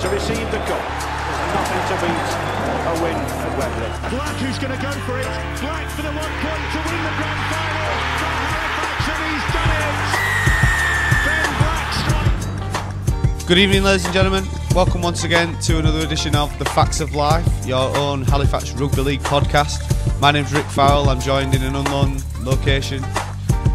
to receive the cup. There's nothing to beat a win at Wembley. Black who's going to go for it. Black for the 1 point to win the grand final for Halifax, and he's done it. Ben Black strikes. Good evening, ladies and gentlemen. Welcome once again to another edition of the Fax of Life, your own Halifax Rugby League podcast. My name's Rick Farrell. I'm joined in an unknown location,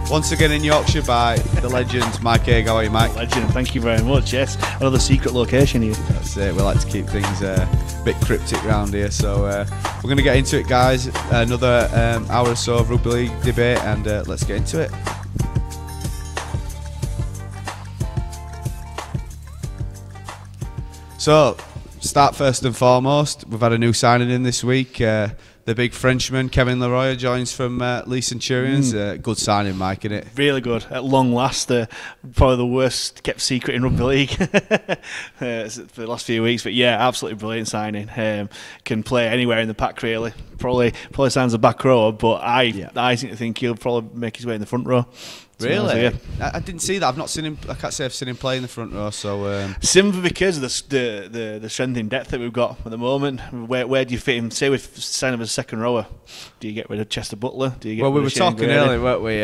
once again in Yorkshire, by the legend Mike Haigh. How are you, Mike? Legend, thank you very much. Yes, another secret location here. That's it. We like to keep things a bit cryptic around here, so we're going to get into it, guys. Another hour or so of rugby league debate, and let's get into it. So, start first and foremost. We've had a new signing in this week. The big Frenchman, Kevin Leroy, joins from Leeds Centurions. Good signing, Mike, isn't it? Really good. At long last, probably the worst kept secret in rugby league for the last few weeks. But yeah, absolutely brilliant signing. Can play anywhere in the pack, really. Probably signs a back row, but I think he'll probably make his way in the front row. Really? So, yeah. I didn't see that. I've not seen him. I can't say I've seen him play in the front row. So simply because of the strength in depth that we've got at the moment. Where do you fit him? Say with sign of a second rower, do you get rid of Chester Butler? Do you get well, we rid were of Shane talking Grady? earlier, weren't we?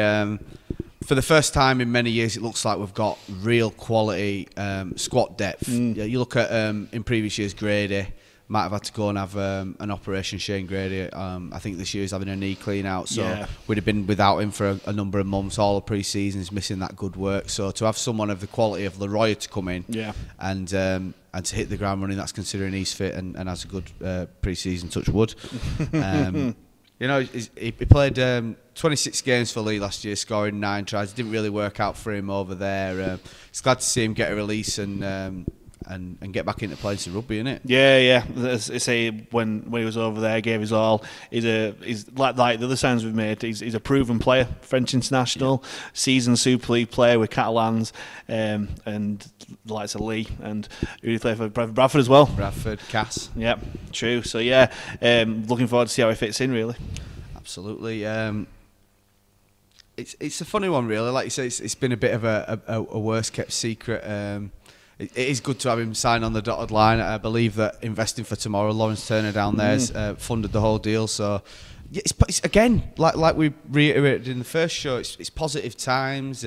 For the first time in many years, it looks like we've got real quality squad depth. Yeah, you look at in previous years, Grady might have had to go and have an operation. Shane Grady, I think this year he's having a knee clean out, so we'd have been without him for a number of months. All of pre-season is missing that good work. So to have someone of the quality of Leroy to come in, and to hit the ground running, that's considering he's fit and has a good pre-season. Touch wood. You know, he played 26 games for Lee last year, scoring 9 tries. It didn't really work out for him over there. It's glad to see him get a release and get back into playing some rugby, innit? Yeah. As I say, when he was over there, gave his all. He's like the other signs we've made. He's a proven player, French international, seasoned Super League player with Catalans, and the likes of Lee, and who he played for Bradford as well. Bradford, Cass. Yep, true. So yeah, looking forward to see how he fits in, really. Absolutely. It's a funny one, really. Like you say, it's been a bit of a worst kept secret. It is good to have him sign on the dotted line. I believe that Investing for Tomorrow, Lawrence Turner down there, has funded the whole deal. So, yeah, it's again, like we reiterated in the first show, it's positive times.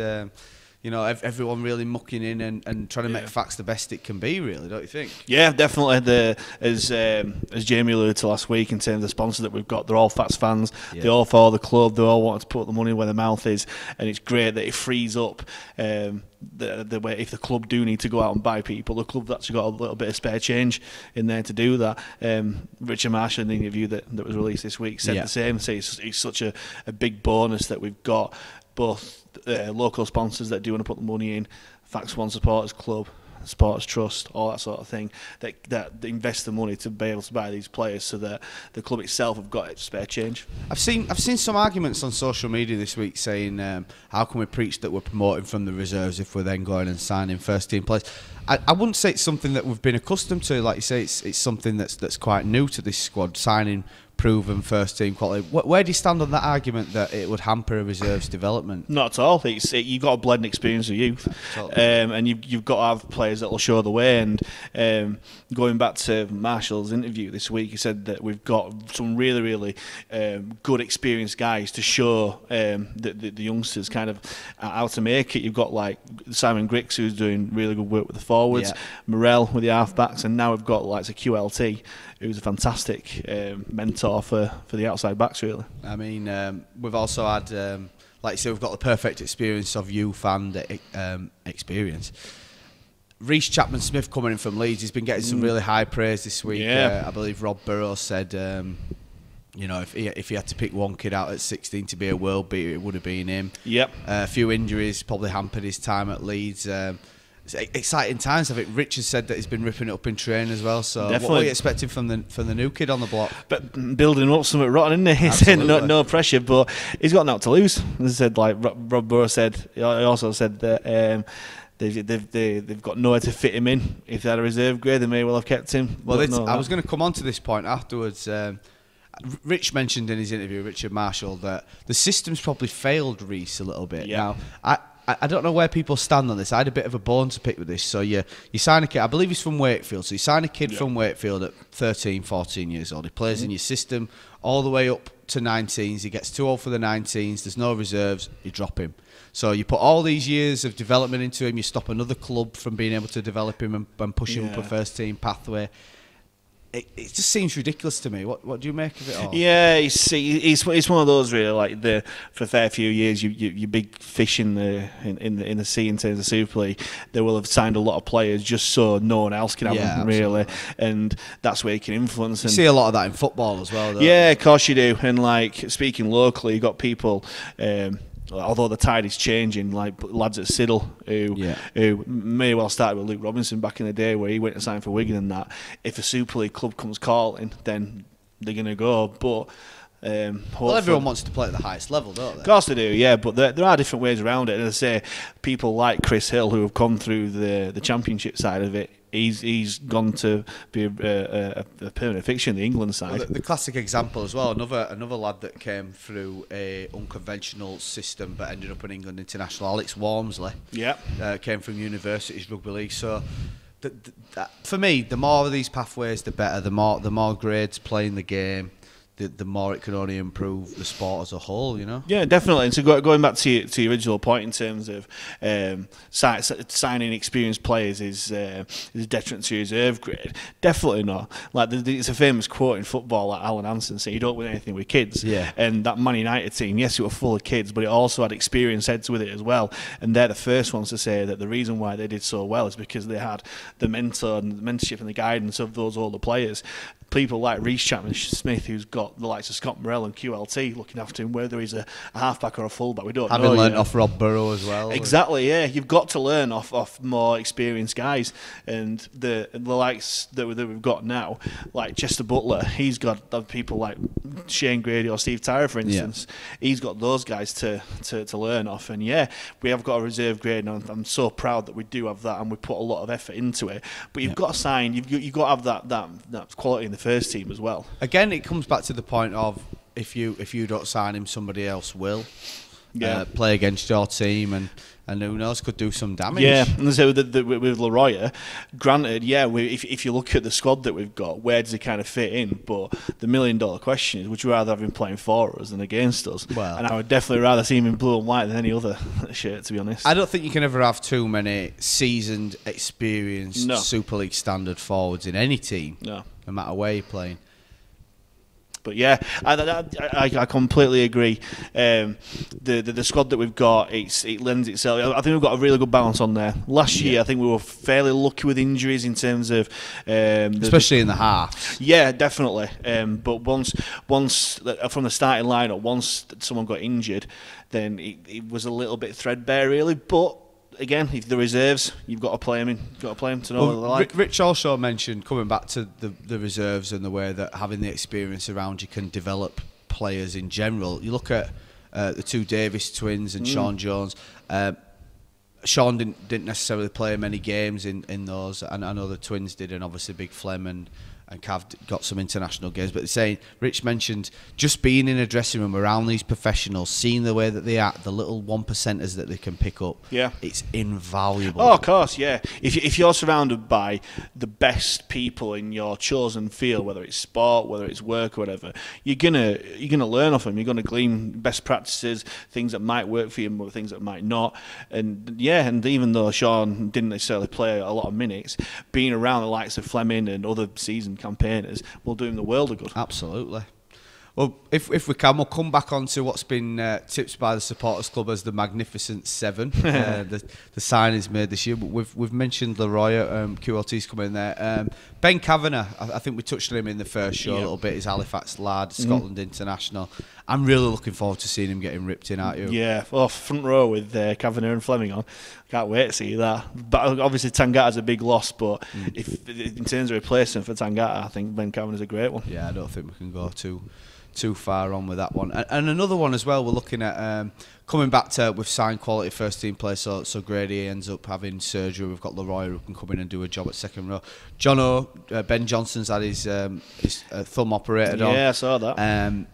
You know, everyone really mucking in and trying to make Fax the best it can be, really, don't you think? Yeah, definitely. As Jamie alluded to last week, in terms of the sponsors that we've got, they're all Fax fans. They all follow the club. They all want to put the money where their mouth is, and it's great that it frees up the way if the club do need to go out and buy people, the club's actually got a little bit of spare change in there to do that. Richard Marshall, in the interview that was released this week, said the same. Say it's such a big bonus that we've got both local sponsors that do want to put the money in, Fax One Supporters Club, Supporters Trust, all that sort of thing, that invest the money to be able to buy these players, so that the club itself have got spare change. I've seen some arguments on social media this week saying how can we preach that we're promoting from the reserves if we're then going and signing first team players. I wouldn't say it's something that we've been accustomed to. Like you say, it's something that's quite new to this squad, signing proven first team quality. Where do you stand on that argument that it would hamper a reserves development? Not at all. You've got to blend experience with youth, and you've got to have players that will show the way. And going back to Marshall's interview this week, he said that we've got some really good experienced guys to show the youngsters kind of how to make it. You've got like Simon Griggs, who's doing really good work with the forwards, Morel with the halfbacks, and now we've got like a QLT, who's a fantastic mentor for the outside backs, really. I mean, we've also had, like you said, we've got the perfect experience of youth and experience. Reece Chapman-Smith coming in from Leeds, he's been getting some really high praise this week. I believe Rob Burrows said, you know, if he had to pick one kid out at 16 to be a world beater, it would have been him. A few injuries probably hampered his time at Leeds. Exciting times. I think Richard said that he's been ripping it up in training as well. So definitely. What are you expecting from the new kid on the block? But building up something rotten, isn't he? He said no pressure, but he's got nothing to lose. As I said, like Rob Burrows said, he also said that they've got nowhere to fit him in. If they had a reserve grade, they may well have kept him. Well, I was going to come on to this point afterwards. Rich mentioned in his interview, Richard Marshall, that the system's probably failed Reece a little bit. Now, I don't know where people stand on this. I had a bit of a bone to pick with this. So you sign a kid, I believe he's from Wakefield, so you sign a kid from Wakefield at 13, 14 years old. He plays in your system all the way up to 19s. He gets too old for the 19s. There's no reserves. You drop him. So you put all these years of development into him. You stop another club from being able to develop him and push him up a first team pathway. It just seems ridiculous to me. What do you make of it all? Yeah, it's one of those really, like for a fair few years you big fish in the sea in terms of Super League. They will have signed a lot of players just so no one else can have them really, and that's where you can influence. You see a lot of that in football as well, though. Yeah, of course you do. And like speaking locally, you got people. Although the tide is changing, like lads at Siddle who may well started with Luke Robinson back in the day where he went to sign for Wigan and that. If a Super League club comes calling, then they're going to go. But well, everyone wants to play at the highest level, don't they? Of course they do, yeah, but there are different ways around it. And as I say, people like Chris Hill who have come through the championship side of it, he's gone to be a permanent fixture in the England side. Well, the classic example as well, another lad that came through a unconventional system but ended up in England international, Alex Walmsley. Yeah, came from University's Rugby League. So for me, the more of these pathways, the better. The more grades playing the game, the more it can only improve the sport as a whole, you know? Yeah, definitely. And so going back to your original point in terms of signing experienced players is detriment to reserve grade, definitely not. Like it's a famous quote in football, like Alan Hansen saying, "You don't win anything with kids." Yeah. And that Man United team, yes, it were full of kids, but it also had experienced heads with it as well. And they're the first ones to say that the reason why they did so well is because they had the mentor and the mentorship and the guidance of those older players. People like Reece Chapman-Smith, who's got the likes of Scott Morrell and QLT looking after him, whether he's a halfback or a fullback, we don't know. Having learnt off Rob Burrow as well. Exactly, yeah. You've got to learn off more experienced guys, and the likes that we've got now, like Chester Butler, he's got people like Shane Grady or Steve Tyrer, for instance. Yeah. He's got those guys to learn off, and yeah, we have got a reserve grade, and I'm so proud that we do have that, and we put a lot of effort into it. But you've got to sign, you've got to have that quality in the first team as well. Again, it comes back to the point of if you don't sign him, somebody else will. Play against your team, and who knows, could do some damage. Yeah, and so with Leroy, granted, if you look at the squad that we've got, where does he kind of fit in? But the $1 million question is, would you rather have him playing for us than against us? Well, and I would definitely rather see him in blue and white than any other shirt, to be honest. I don't think you can ever have too many seasoned, experienced Super League standard forwards in any team, no matter where you're playing. But yeah, I completely agree. The squad that we've got, it lends itself. I think we've got a really good balance on there. Last year, I think we were fairly lucky with injuries in terms of, especially in the half. Yeah, definitely. But once from the starting lineup, once someone got injured, then it was a little bit threadbare, really. But again, if the reserves, you've got to play them in. You've got to play them to know what they're like. Rich also mentioned, coming back to the reserves and the way that having the experience around you can develop players in general. You look at the two Davis twins and Sean Jones. Sean didn't necessarily play many games in those, and I know the twins did, and obviously Big Flem and Cav got some international games. But saying, Rich mentioned just being in a dressing room around these professionals, seeing the way that they act, the little 1%ers that they can pick up. Yeah, it's invaluable. Oh, of course, yeah. If you're surrounded by the best people in your chosen field, whether it's sport, whether it's work, or whatever, you're gonna learn off them. You're gonna glean best practices, things that might work for you, but things that might not. And yeah, and even though Sean didn't necessarily play a lot of minutes, being around the likes of Fleming and other seasoned campaigners will do him the world of good. Absolutely. Well, if we can, we'll come back on to what's been tipped by the Supporters Club as the Magnificent Seven. The signings made this year, but we've mentioned Leroy, QLT's coming there. Ben Kavanagh, I think we touched on him in the first show a little bit. He's Halifax lad, Scotland international. I'm really looking forward to seeing him getting ripped in, aren't you? Yeah, front row with Kavanagh and Fleming on. Can't wait to see that. But obviously Tangata's a big loss, but if in terms of replacement for Tangata, I think Ben Kavanagh's a great one. Yeah, I don't think we can go too far on with that one. And another one as well, we're looking at coming back to, we've signed quality first team players, so Grady ends up having surgery. We've got Leroy who can come in and do a job at second row. Ben Johnson's had his thumb operated on. Yeah, I saw that.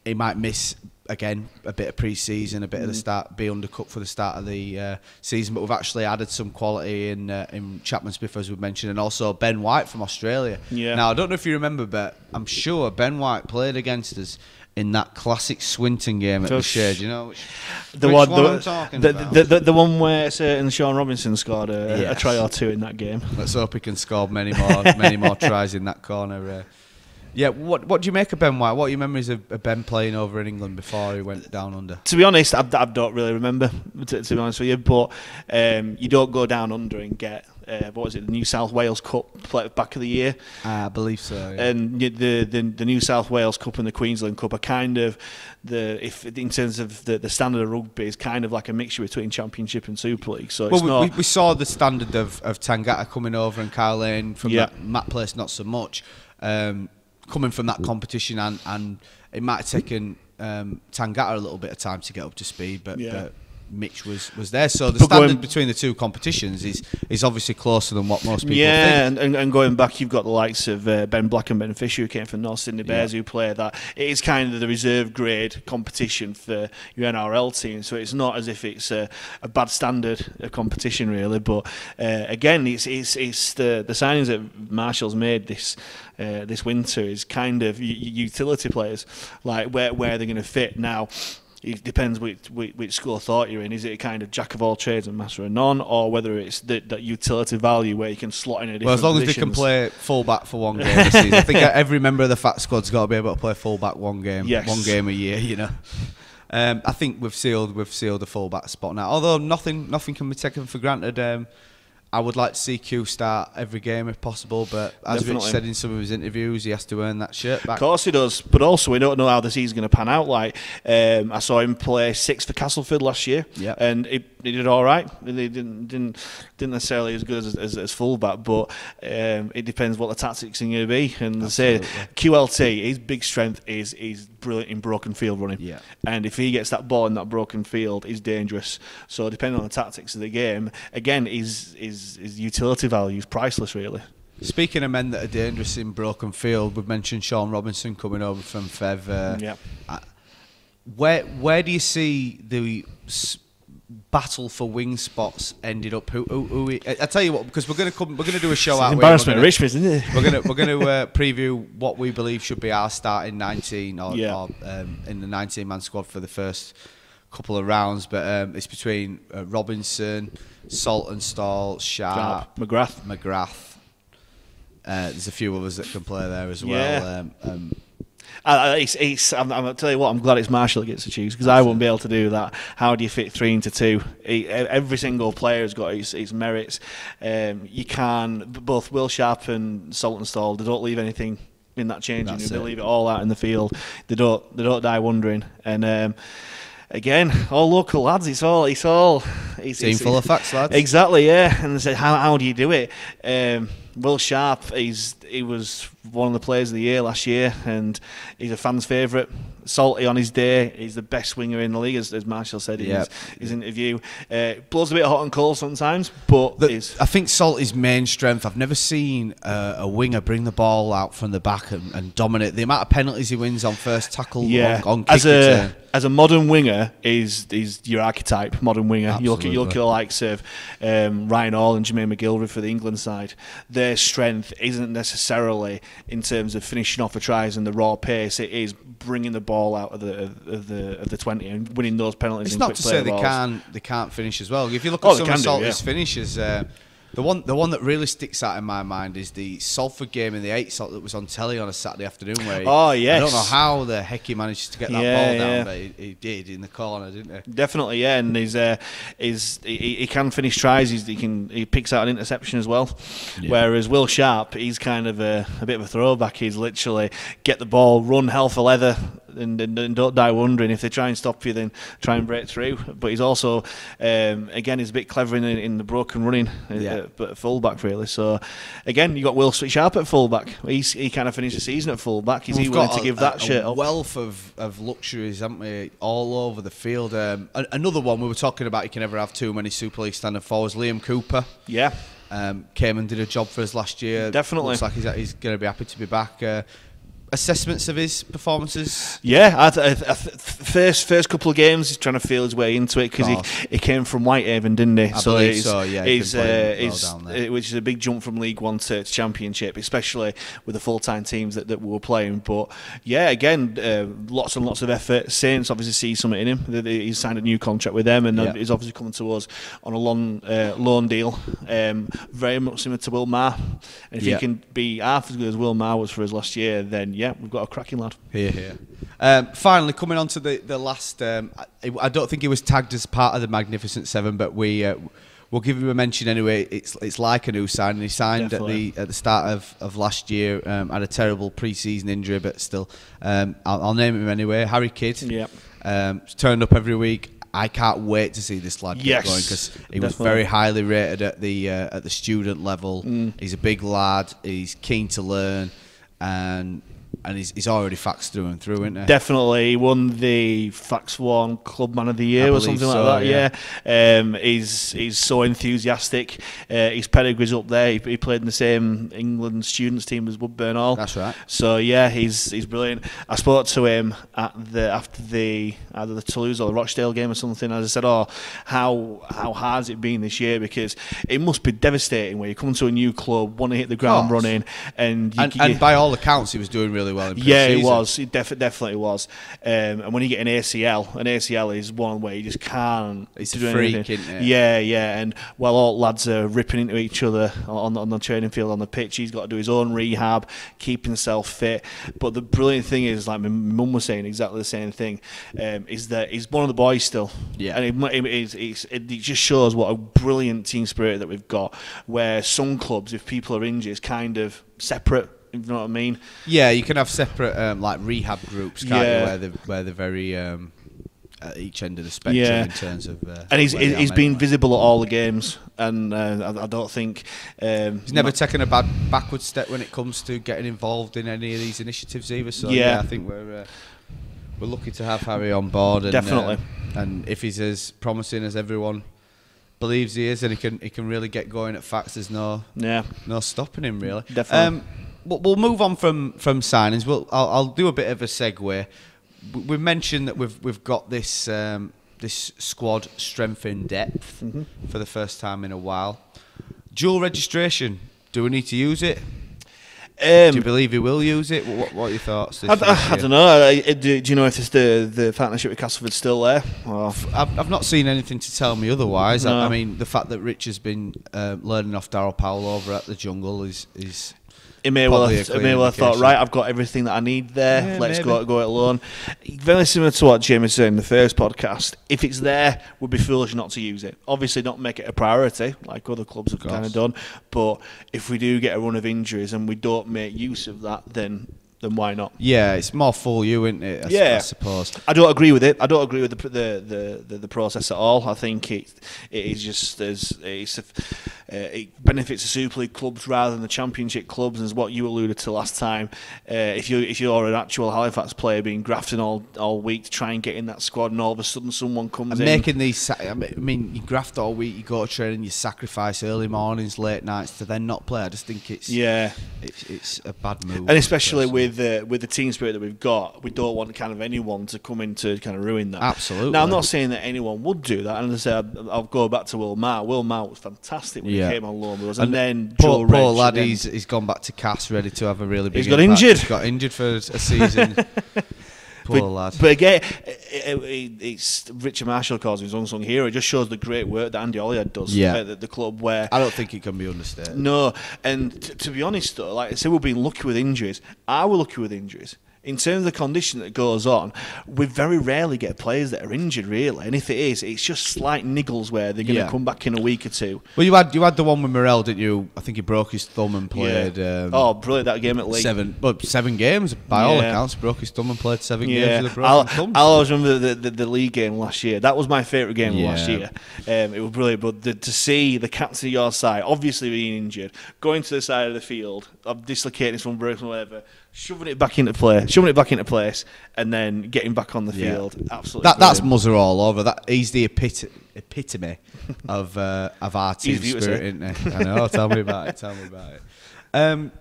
he might miss again a bit of pre-season, a bit of the start, be undercut for the start of the season. But we've actually added some quality in Chapman Smith, as we mentioned, and also Ben White from Australia. Yeah. Now I don't know if you remember, but I'm sure Ben White played against us in that classic Swinton game at the Shade. You know the which one, one I'm talking about? The one where certain Sean Robinson scored a try or two in that game. Let's hope he can score many more tries in that corner. Yeah, what do you make of Ben White? What are your memories of Ben playing over in England before he went down under? To be honest, I don't really remember, to be honest with you, but you don't go down under and get, what was it, the New South Wales Cup back of the year? I believe so, yeah. And the New South Wales Cup and the Queensland Cup are kind of, in terms of the standard of rugby, is kind of like a mixture between Championship and Super League. So it's we saw the standard of Tangata coming over and Kyle Lane from that Matt Place, not so much. Coming from that competition, and it might have taken Tangata a little bit of time to get up to speed, but Mitch was there. So the standard between the two competitions is obviously closer than what most people think. And going back, you've got the likes of Ben Black and Ben Fisher, who came from North Sydney Bears, who play that. It is kind of the reserve grade competition for your NRL team, so it's not as if it's a bad standard of competition, really. But again, it's the signings that Marshall's made this winter is kind of utility players, like where they're going to fit now. It depends which school of thought you're in. Is it a kind of jack of all trades and master of none, or whether it's that utility value where you can slot in a different As long positions. as they can play fullback for one game this season. I think every member of the Fat Squad's got to be able to play fullback one game a year. You know, I think we've sealed a fullback spot now. Although nothing can be taken for granted. I would like to see Q start every game if possible, but as Rich said in some of his interviews, he has to earn that shirt back. Of course he does, but also we don't know how the season's going to pan out. Like I saw him play 6 for Castleford last year, and he did all right. He didn't necessarily as good as fullback, but it depends what the tactics are going to be. And say QLT, his big strength is brilliant in broken field running, and if he gets that ball in that broken field, he's dangerous. So depending on the tactics of the game, again, his utility value is priceless, really. Speaking of men that are dangerous in broken field, we've mentioned Sean Robinson coming over from Fev. Where do you see the battle for wing spots ended up? Who I tell you what, because we're going to do a show out. Embarrassment of Richmond, isn't it? We're going to preview what we believe should be our starting 19 or in the 19-man squad for the first couple of rounds, but it's between Robinson, Saltonstall, Sharp, McGrath. There's a few others that can play there as well. I'll tell you what, I'm glad it's Marshall that gets to choose, because I won't be able to do that. How do you fit 3 into 2? Every single player has got its merits. You can, both Will Sharp and Saltonstall, they don't leave anything in that changing room. They leave it all out in the field. They don't die wondering. And again, all local lads. It's full of facts, lads. Exactly, yeah. And they said, how do you do it? Will Sharp, he was one of the players of the year last year, and he's a fan's favourite. Salty on his day, he's the best winger in the league, as Marshall said in his interview. Blows a bit hot and cold sometimes, but I think Salty's main strength, I've never seen a winger bring the ball out from the back and dominate. The amount of penalties he wins on first tackle on kick return. As a modern winger, is your archetype, modern winger. Absolutely. You look at the likes of Ryan Hall and Jermaine McGilvery for the England side. Their strength isn't necessarily in terms of finishing off the tries and the raw pace. It is bringing the ball out of the 20 and winning those penalties. It's not to say they can't finish as well. If you look at some of Salty's finishes, the one that really sticks out in my mind is the Salford game in the 8 that was on telly on a Saturday afternoon. Where I don't know how the heck he managed to get that ball down, but he did in the corner, didn't he? Definitely, yeah. And he can finish tries. He picks out an interception as well. Yeah. Whereas Will Sharp, he's kind of a bit of a throwback. He's literally get the ball, run hell for leather, and don't die wondering. If they try and stop you, then try and break through. But he's also, again, he's a bit clever in the broken running, but fullback really. So again, you got Will Sharp at fullback. He kind of finished the season at fullback. Is he willing to give that shirt up? Wealth of luxuries, haven't we, all over the field. Another one we were talking about. You can never have too many Super League standard forwards. Liam Cooper. Yeah. Came and did a job for us last year. Definitely. Looks like he's going to be happy to be back. assessments of his performances? Yeah, first couple of games he's trying to feel his way into it because he came from Whitehaven, didn't he? I believe so. Yeah, he's which is a big jump from League One to Championship, especially with the full-time teams that we were playing. But yeah, again, lots and lots of effort. Saints obviously see something in him. He's signed a new contract with them, and he's obviously coming to us on a loan deal. Very much similar to Will Maher. And if he can be half as good as Will Maher was for us last year, then yeah, we've got a cracking lad. Here. Finally, coming on to the last, I don't think he was tagged as part of the Magnificent Seven, but we'll give him a mention anyway. It's like a new signing. He signed at the start of last year. Had a terrible pre-season injury, but still, I'll name him anyway. Harry Kidd. Turned up every week. I can't wait to see this lad get going because he was very highly rated at the student level. He's a big lad. He's keen to learn, and he's already Fax through and through, isn't he? Definitely. He won the Fax One Club Man of the Year or something like that. Yeah. He's so enthusiastic. His pedigree's up there. He played in the same England students team as Woodburn Hall. That's right. So yeah, he's brilliant. I spoke to him after either the Toulouse or the Rochdale game or something. As I said, how hard's it been this year? Because it must be devastating when you come to a new club, want to hit the ground running, and by all accounts, he was doing really well in pre-season. Yeah, it was. It definitely was. And when you get an ACL is one where you just can't. It's a freak, isn't it? Yeah. And while all lads are ripping into each other on the training field, on the pitch, he's got to do his own rehab, keep himself fit. But the brilliant thing is, like my mum was saying exactly the same thing, is that he's one of the boys still. Yeah. And it just shows what a brilliant team spirit that we've got, where some clubs, if people are injured, is kind of separate. You know what I mean? Yeah, you can have separate like rehab groups, can't you, where they're very at each end of the spectrum in terms of. And he's been visible at all the games, and I don't think he's never taken a backward step when it comes to getting involved in any of these initiatives either. So I think we're lucky to have Harry on board. And, definitely. And if he's as promising as everyone believes he is, and he can really get going at Fax, there's no stopping him really. Definitely. We'll move on from signings. I'll do a bit of a segue. We mentioned that we've got this this squad strength in depth for the first time in a while. Dual registration. Do we need to use it? Do you believe he will use it? What are your thoughts? I don't know. Do you know if it's the partnership with Castleford's still there? I've not seen anything to tell me otherwise. No. I mean, the fact that Rich has been learning off Darryl Powell over at the Jungle is He may well have thought, right, I've got everything that I need there. Yeah, Let's maybe. go it alone. Very similar to what Jamie said in the first podcast. If it's there, we'd be foolish not to use it. Obviously, not make it a priority, like other clubs have kind of done. But if we do get a run of injuries and we don't make use of that, then why not? Yeah, it's more full you, isn't it? I suppose. I don't agree with it. I don't agree with the process at all. I think it is just it benefits the Super League clubs rather than the Championship clubs, and as what you alluded to last time. If you're an actual Halifax player being grafted all week to try and get in that squad, and all of a sudden someone comes in making these. I mean, you graft all week, you go to training, you sacrifice early mornings, late nights to then not play. I just think it's a bad move, and especially with the team spirit that we've got, we don't want kind of anyone to come in to kind of ruin that. Absolutely. Now, I'm not saying that anyone would do that, and as I said, I'll go back to Will Maher. Will Maher was fantastic when he came on loan with us, and then poor lad, he's gone back to Cass, ready to have a really big. He's got injured. He's got injured for a season. Poor lad. But again, it's Richard Marshall calls him his unsung hero. It just shows the great work that Andy Olliad does at the club. Where I don't think it can be understated. No, and to be honest though, like I said, we've been lucky with injuries. I was lucky with injuries. In terms of the condition that goes on, we very rarely get players that are injured, really. And if it is, it's just slight niggles where they're going to come back in a week or two. Well, you had the one with Morel, didn't you? I think he broke his thumb and played. Brilliant, that game at League. 7 games by all accounts. Broke his thumb and played 7 games with a broken thumb. I always remember the League game last year. That was my favourite game last year. It was brilliant. But to see the captain of your side, obviously being injured, going to the side of the field, dislocating his thumb, broken, whatever, shoving it back into place, and then getting back on the field. Absolutely, that's Muzzer all over. That he's the epitome of our team spirit, isn't he? I know. Tell me about it.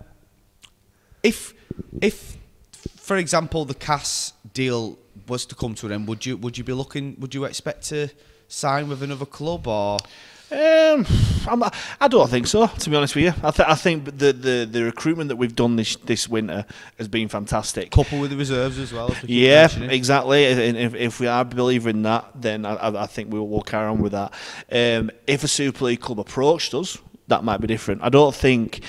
If for example, the Cass deal was to come to an end, would you be looking? Would you expect to sign with another club or? I don't think so, to be honest with you. I think the recruitment that we've done this winter has been fantastic. Coupled with the reserves as well. Yeah, exactly. And if we are a believer in that, then I think we'll carry on with that. If a Super League club approached us, that might be different. I don't think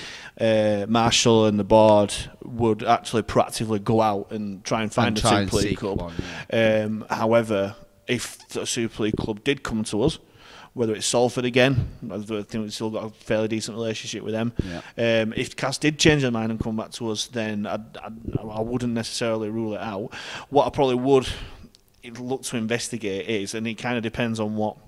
Marshall and the board would actually proactively go out and try and find a Super League club. One, yeah. However, if a Super League club did come to us, whether it's Salford again, I think we've still got a fairly decent relationship with them. Yeah. If Cass did change their mind and come back to us, then I wouldn't necessarily rule it out. What I probably would look to investigate is, and it kind of depends on what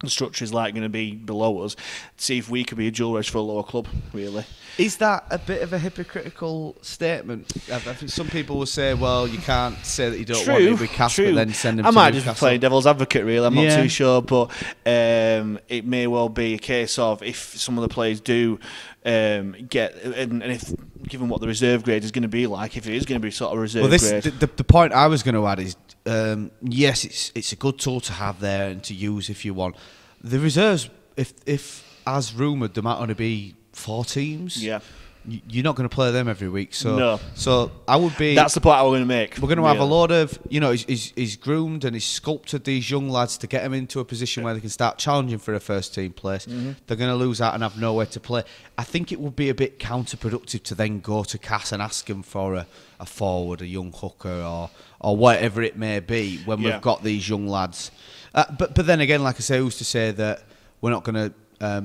the structure is like going to be below us, see if we could be a dual reg for a lower club, really. Is that a bit of a hypocritical statement? I think some people will say, well, you can't say that you don't want it with Cass, but then send them to Newcastle. I might just play devil's advocate, really. I'm not too sure, but it may well be a case of if some of the players do get, and if given what the reserve grade is going to be like, if it is going to be sort of reserve grade. The point I was going to add is, yes, it's a good tool to have there and to use if you want. The reserves, if as rumoured, there might only be 4 teams. Yeah. You're not going to play them every week, so no. So I would be. That's the point I was going to make. We're going to have a load of, he's groomed and he's sculpted these young lads to get them into a position where they can start challenging for a first team place. Mm-hmm. They're going to lose out and have nowhere to play. I think it would be a bit counterproductive to then go to Cass and ask him for a forward, a young hooker, or whatever it may be when we've got these young lads. But then again, like I say, who's to say that we're not going to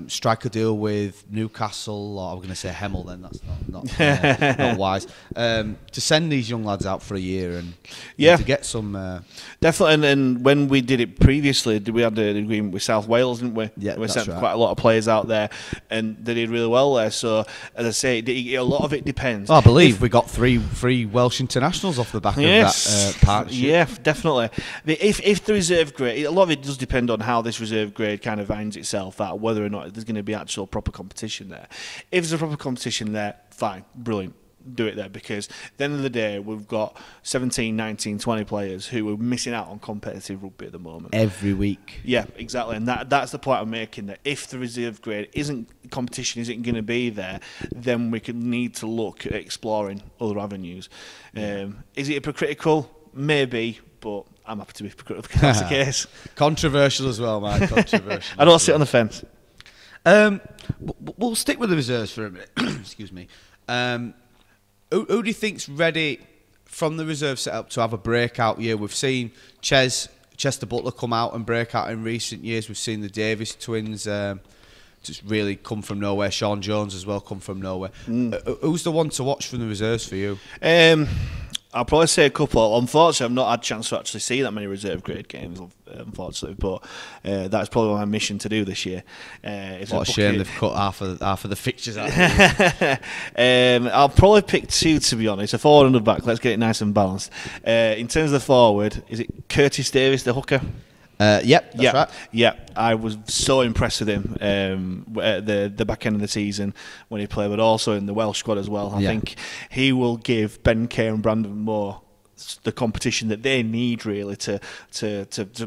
strike a deal with Newcastle, or I'm going to say Hemel, then that's not wise. To send these young lads out for a year and to get some. Definitely, and when we did it previously, we had an agreement with South Wales, didn't we? Yeah, we that's sent right. quite a lot of players out there, and they did really well there. So, as I say, a lot of it depends. Well, I believe we got three Welsh internationals off the back of that partnership. Yeah, definitely. If the reserve grade, a lot of it does depend on how this reserve grade kind of finds itself out, whether or not there's going to be actual proper competition there. If there's a proper competition there, fine, brilliant, do it there, because at the end of the day we've got 17, 19, 20 players who are missing out on competitive rugby at the moment. Every week. Yeah, exactly, and that's the point I'm making, that if the reserve grade competition isn't going to be there, then we could need to look at exploring other avenues. Is it hypocritical? Maybe, but I'm happy to be hypocritical if that's the case. Controversial as well, Mike. Controversial. I don't sit on the fence. We'll stick with the reserves for a minute. Excuse me. Who do you think's ready from the reserve setup to have a breakout year? We've seen Chester Butler come out and break out in recent years. We've seen the Davis twins just really come from nowhere. Sean Jones as well come from nowhere. Who's the one to watch from the reserves for you? I'll probably say a couple. Unfortunately, I've not had a chance to actually see that many reserve grade games, unfortunately, but that's probably my mission to do this year. What a shame they've cut half of the fixtures out. I'll probably pick 2, to be honest. A forward and a back. Let's get it nice and balanced. In terms of the forward, is it Curtis Davis, the hooker? Yep, that's right. Yeah, I was so impressed with him at the back end of the season when he played, but also in the Welsh squad as well. I think he will give Ben Kay and Brandon Moore the competition that they need, really, to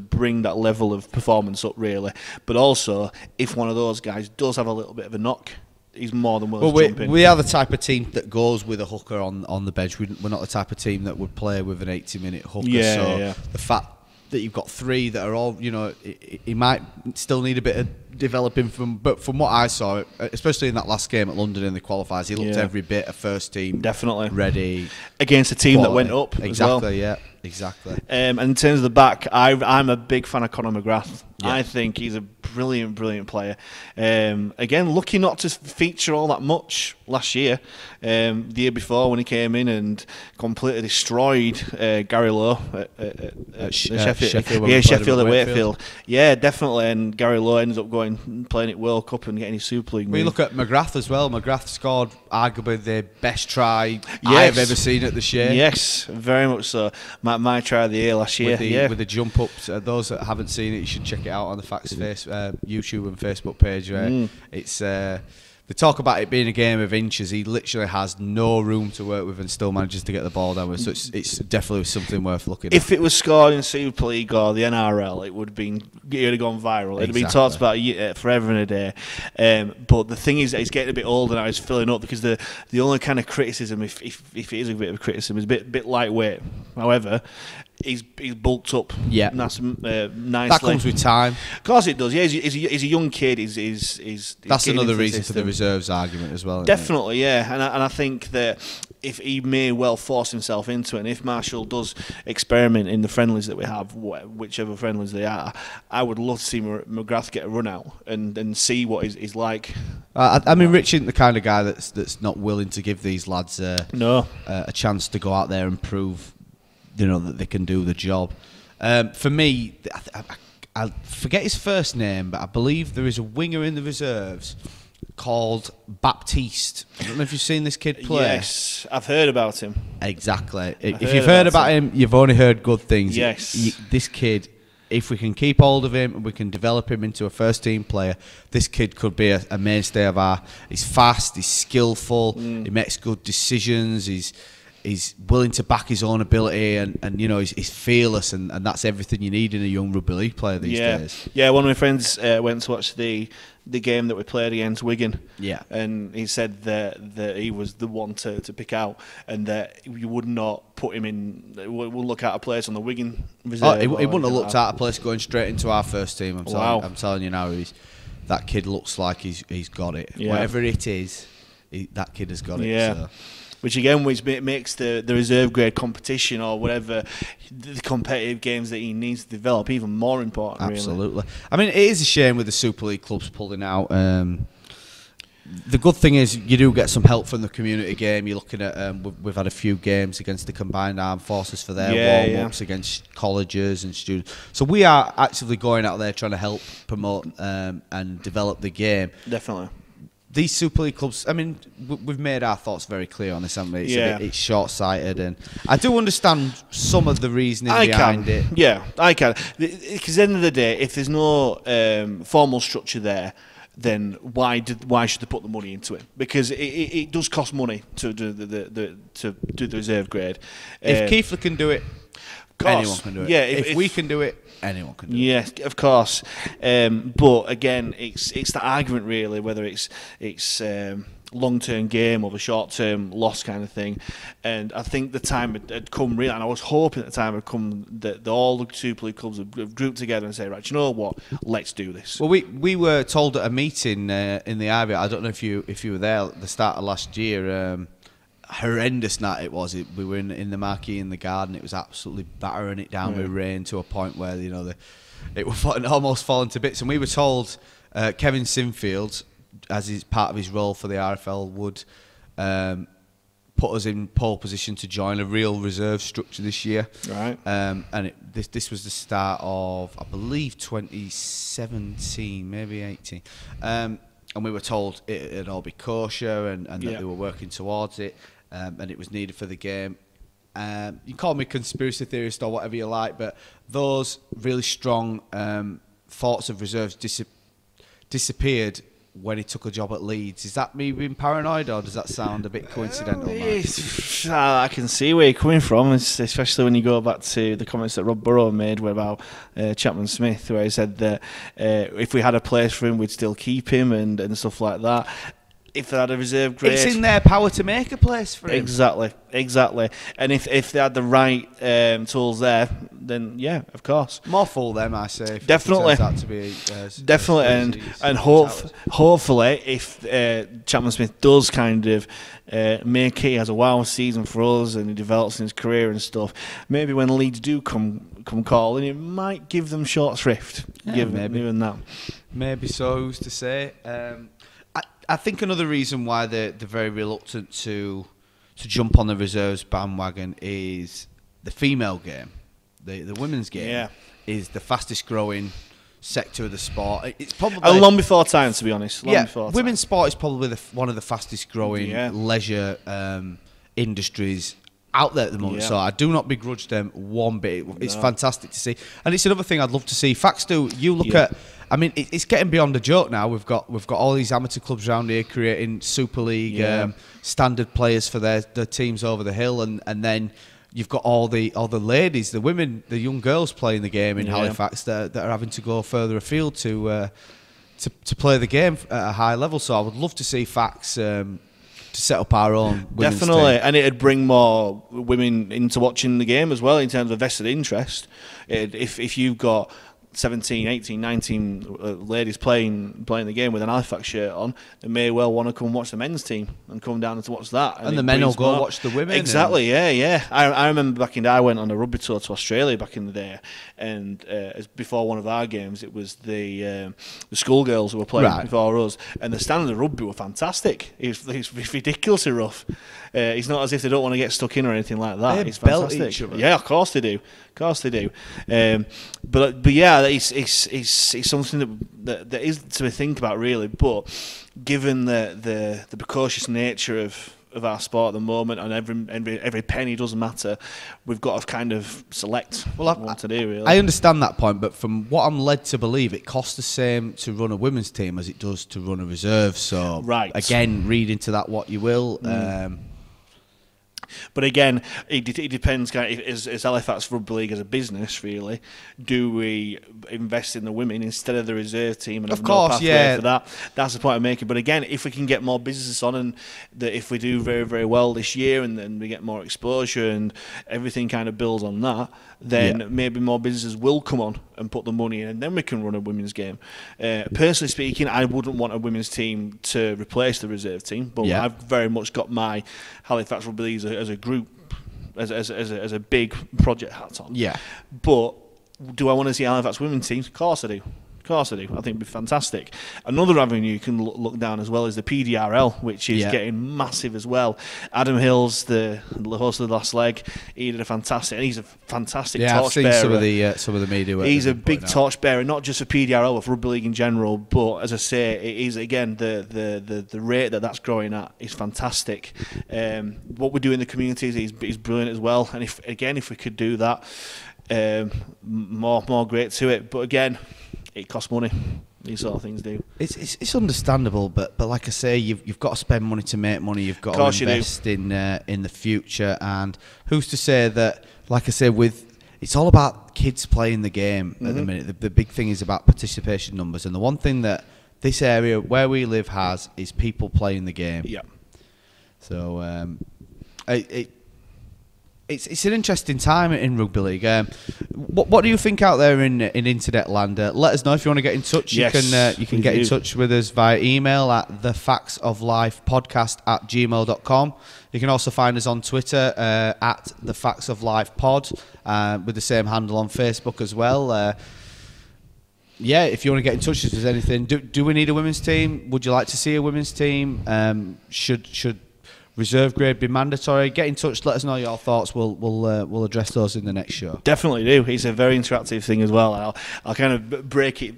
bring that level of performance up, really. But also, if one of those guys does have a little bit of a knock, he's more than willing to jump in. We are the type of team that goes with a hooker on the bench. We're not the type of team that would play with an 80-minute hooker. The fact that you've got 3 that are all, he might still need a bit of developing but from what I saw, especially in that last game at London in the qualifiers, he looked every bit a first team, definitely ready against a team quality. That went up. Exactly, as well. yeah, exactly. And in terms of the back, I'm a big fan of Conor McGrath. Yeah. I think he's a brilliant player. Again, lucky not to feature all that much last year. The year before, when he came in and completely destroyed Gary Lowe at Sheffield at Wakefield. Yeah, definitely. And Gary Lowe ended up playing at World Cup and getting his Super League. We look at McGrath as well. McGrath scored arguably the best try I've ever seen at the Shea. Yes, very much so. My try of the year last year. With the jump ups. Those that haven't seen it, you should check it out on the Fax YouTube and Facebook page. It's they talk about it being a game of inches. He literally has no room to work with and still manages to get the ball down with. So it's definitely something worth looking at. If it was scored in Super League or the NRL, it would have gone viral. It would have been talked about forever and a day. But the thing is, he's getting a bit older now. He's filling up because the only kind of criticism, if it is a bit of a criticism, is a bit lightweight. However, he's bulked up. Yeah, nicely. That comes with time. Of course it does. Yeah, he's a young kid. He's that's another reason for the reserves argument as well. Definitely, yeah. And I think that if he may well force himself into it, and if Marshall does experiment in the friendlies that we have, whichever friendlies they are, I would love to see McGrath get a run out and see what he's like. I mean, Rich isn't the kind of guy that's not willing to give these lads a chance to go out there and prove, that they can do the job. For me, I forget his first name, but I believe there is a winger in the reserves called Baptiste. I don't know if you've seen this kid play. Yes, I've heard about him. Exactly. If you've heard about him, you've only heard good things. Yes. This kid, if we can keep hold of him and we can develop him into a first-team player, this kid could be a mainstay of our... He's fast, he's skillful, he makes good decisions, he's willing to back his own ability, and he's fearless, and that's everything you need in a young rugby league player these days. Yeah, one of my friends went to watch the game that we played against Wigan. Yeah, and he said that he was the one to pick out, and that you would not put him in. Would look out a place on the Wigan reserve. He wouldn't have looked out a place going straight into our first team. I'm telling you now, that kid looks like he's got it. Yeah. Whatever it is, that kid has got it. Yeah. So. Which again makes the reserve grade competition or whatever, the competitive games that he needs to develop, even more important. Absolutely. Really. I mean, it is a shame with the Super League clubs pulling out. The good thing is you do get some help from the community game. You're looking at we've had a few games against the combined armed forces for their warm-ups against colleges and students. So we are actively going out there trying to help promote and develop the game. Definitely. These Super League clubs, I mean, we've made our thoughts very clear on this, haven't we? It's short-sighted, and I do understand some of the reasoning behind it. Yeah, I can. Because at the end of the day, if there's no formal structure there, then why should they put the money into it? Because it does cost money to do the reserve grade. If Keithley can do it, anyone can do it. Yeah, if we can do it, anyone can do it. Yes, of course. But again, it's the argument really, whether it's long-term game or the short-term loss kind of thing. And I think the time had come really, and I was hoping at the time had come that all the Super League clubs have grouped together and say, right, you know what, let's do this. Well, we were told at a meeting in the Ivy, I don't know if you were there at the start of last year, horrendous night it was. We were in the marquee in the garden. It was absolutely battering it down with rain to a point where it was almost falling to bits. And we were told Kevin Sinfield, as is part of his role for the RFL, would put us in pole position to join a real reserve structure this year. Right. And this was the start of, I believe, 2017, maybe 18. And we were told it'd all be kosher and that they were working towards it. And it was needed for the game. You can call me conspiracy theorist or whatever you like, but those really strong thoughts of reserves disappeared when he took a job at Leeds. Is that me being paranoid, or does that sound a bit coincidental? I can see where you're coming from, especially when you go back to the comments that Rob Burrow made about Chapman Smith, where he said that if we had a place for him, we'd still keep him and stuff like that. If they had a reserve grade, it's in their power to make a place for him. Exactly. And if they had the right tools there, then yeah, of course. More fool them, I say. Definitely. That to be definitely, and hopefully, if Chapman Smith does kind of make it as a wow season for us, and he develops in his career and stuff, maybe when Leeds do come calling, it might give them short shrift. Yeah, maybe even that. Maybe so. Who's to say? I think another reason why they're very reluctant to jump on the reserves bandwagon is the female game. The women's game is the fastest growing sector of the sport. It's probably long before time, to be honest. Women's sport is probably one of the fastest growing leisure industries out there at the moment. So I do not begrudge them one bit. It's fantastic to see, and it's another thing I'd love to see. Fax, you look at I mean, it's getting beyond a joke now. We've got all these amateur clubs around here creating Super League standard players for their teams over the hill, and then you've got all the ladies, the women, the young girls playing the game in Halifax that are having to go further afield to play the game at a high level. So I would love to see Fax to set up our own women's Definitely, team. and it'd bring more women into watching the game as well in terms of vested interest. If you've got 17, 18, 19 ladies playing the game with an Halifax shirt on, they may well want to come watch the men's team and come down and to watch that. And the men will go watch the women. Exactly, yeah. I remember back in the day, I went on a rugby tour to Australia back in the day, and before one of our games, it was the schoolgirls who were playing before us, and the standard of rugby were fantastic. It's ridiculously rough. It's not as if they don't want to get stuck in or anything like that. It's fantastic. Belt each other. Yeah, of course they do. But yeah, it's something that is to think about really. But given the precocious nature of our sport at the moment, and every penny doesn't matter, we've got to kind of select what to do. Really, I understand that point, but from what I'm led to believe, it costs the same to run a women's team as it does to run a reserve. So again, read into that what you will. But again, it depends. Kind of, as Halifax Rugby League as a business, really, do we invest in the women instead of the reserve team? And of course, for that. That's the point I'm making. But again, if we can get more business on, and that if we do very, very well this year, and then we get more exposure, and everything kind of builds on that, then maybe more businesses will come on and put the money in, and then we can run a women's game. Personally speaking, I wouldn't want a women's team to replace the reserve team, but I've very much got my Halifax Rugby League as a group, as a big project hat on. Yeah. But do I want to see Halifax women's teams? Of course I do. I think it'd be fantastic. Another avenue you can look down as well is the PDRL, which is getting massive as well. Adam Hill's the host of the last leg. He did he's a fantastic torch bearer. I've seen some of the media. He's a big torch bearer, not just for PDRL, but for rugby league in general. But as I say, it is again the rate that's growing at is fantastic. What we do in the communities is brilliant as well. And if we could do that, more great to it. But again, it costs money. These sort of things do. It's understandable, but like I say, you've got to spend money to make money. You've got to invest in the future. And who's to say that? Like I say, it's all about kids playing the game at the minute. The big thing is about participation numbers, and the one thing that this area where we live has is people playing the game. Yeah. So It's an interesting time in rugby league. What do you think out there in internet land? Let us know if you want to get in touch. Yes, you can get in touch with us via email at thefaxoflifepodcast@gmail.com. You can also find us on Twitter at thefaxoflifepod with the same handle on Facebook as well. If you want to get in touch if there's anything. Do we need a women's team? Would you like to see a women's team? Should reserve grade be mandatory? Get in touch, let us know your thoughts. We'll address those in the next show. Definitely do. It's a very interactive thing as well. I'll kind of break it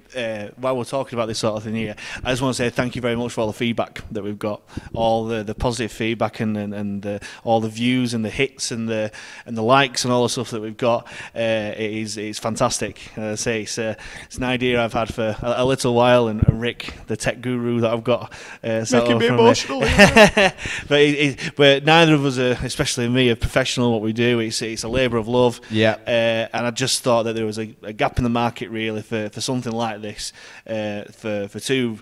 while we're talking about this sort of thing here. I just want to say thank you very much for all the feedback that we've got, all the positive feedback and all the views and the hits and the likes and all the stuff that we've got. It's fantastic. As I say, it's an idea I've had for a little while, and Rick, the tech guru that I've got, making me emotional. But neither of us, especially me, are professional at what we do. It's a labour of love. Yeah. And I just thought that there was a gap in the market really for something like this, for two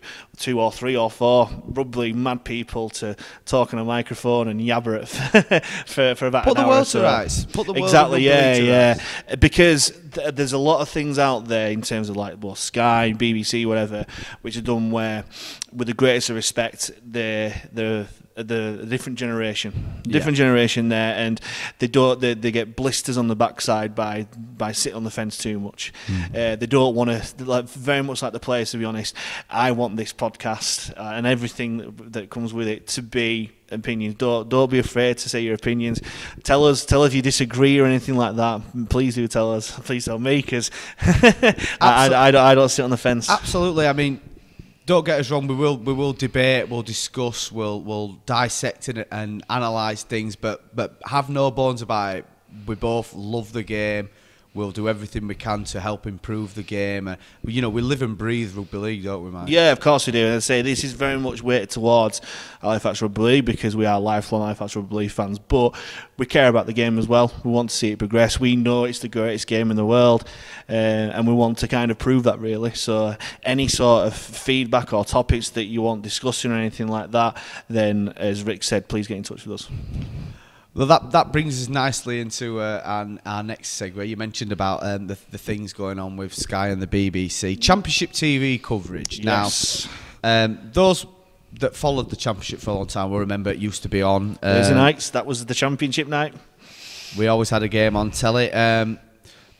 or three or four rugby mad people to talk on a microphone and yabber it for about Put an hour. The world or so. to rights. Put the world exactly. Yeah. Because there's a lot of things out there in terms of Sky, BBC, whatever, which are done where, with the greatest of respect, the different generation there, and they get blisters on the backside by sitting on the fence too much. They don't want to, very much like the players, to be honest. I want this podcast and everything that comes with it to be opinions. Don't be afraid to say your opinions. Tell us if you disagree or anything like that. Please do tell us. Please tell me, because I don't sit on the fence. Absolutely. I mean, don't get us wrong. We will debate. We'll discuss. We'll dissect it and analyse things. But have no bones about it. We both love the game. We'll do everything we can to help improve the game. We live and breathe rugby league, don't we, Mike? Yeah, of course we do. And I say this is very much weighted towards Halifax Rugby League because we are lifelong Halifax Rugby League fans. But we care about the game as well. We want to see it progress. We know it's the greatest game in the world, and we want to kind of prove that, really. So any sort of feedback or topics that you want discussing or anything like that, then, as Rick said, please get in touch with us. Well, that brings us nicely into our next segue. You mentioned about the things going on with Sky and the BBC. Championship TV coverage. Yes. Now, those that followed the Championship for a long time will remember it used to be on. Thursday nights, that was the Championship night. We always had a game on telly. The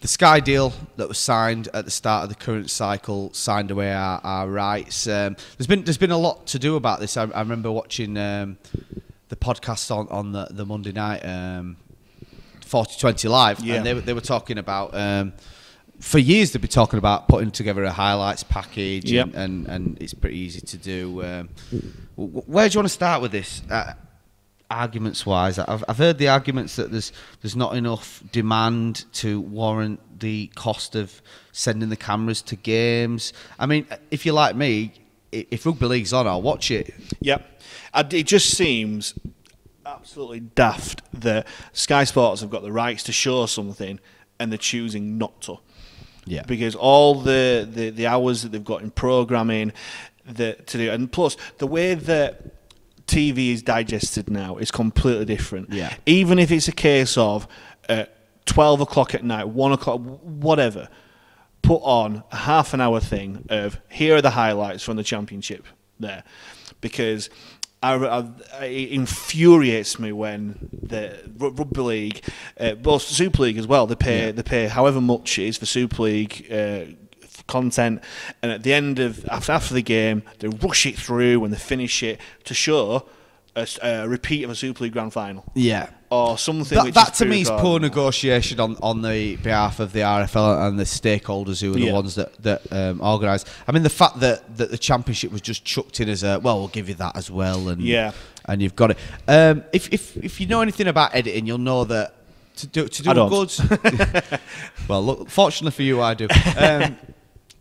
Sky deal that was signed at the start of the current cycle signed away our rights. There's been a lot to do about this. I remember watching the podcast on the Monday night 40-20 Live, and they were talking about for years they've been talking about putting together a highlights package, and it's pretty easy to do. Where do you want to start with this? Arguments wise, I've heard the arguments that there's not enough demand to warrant the cost of sending the cameras to games. I mean, if you're like me, if rugby league's on, I'll watch it. Yep. It just seems absolutely daft that Sky Sports have got the rights to show something and they're choosing not to. Yeah. Because all the hours that they've got in programming to do, and plus the way that TV is digested now is completely different. Yeah. Even if it's a case of 12 o'clock at night, 1 o'clock, whatever, put on a half an hour thing of here are the highlights from the Championship there. Because it infuriates me when the rugby league, both Super League as well, they pay however much it is for Super League content, and at the end of after the game they rush it through when they finish it to show a repeat of a Super League Grand Final. Yeah. Or something that to me is poor negotiation on the behalf of the RFL and the stakeholders who are the ones that organise. I mean, the fact that the Championship was just chucked in as we'll give you that as well, and you've got it. If you know anything about editing, you'll know that to do a good. Well, look, fortunately for you, I do.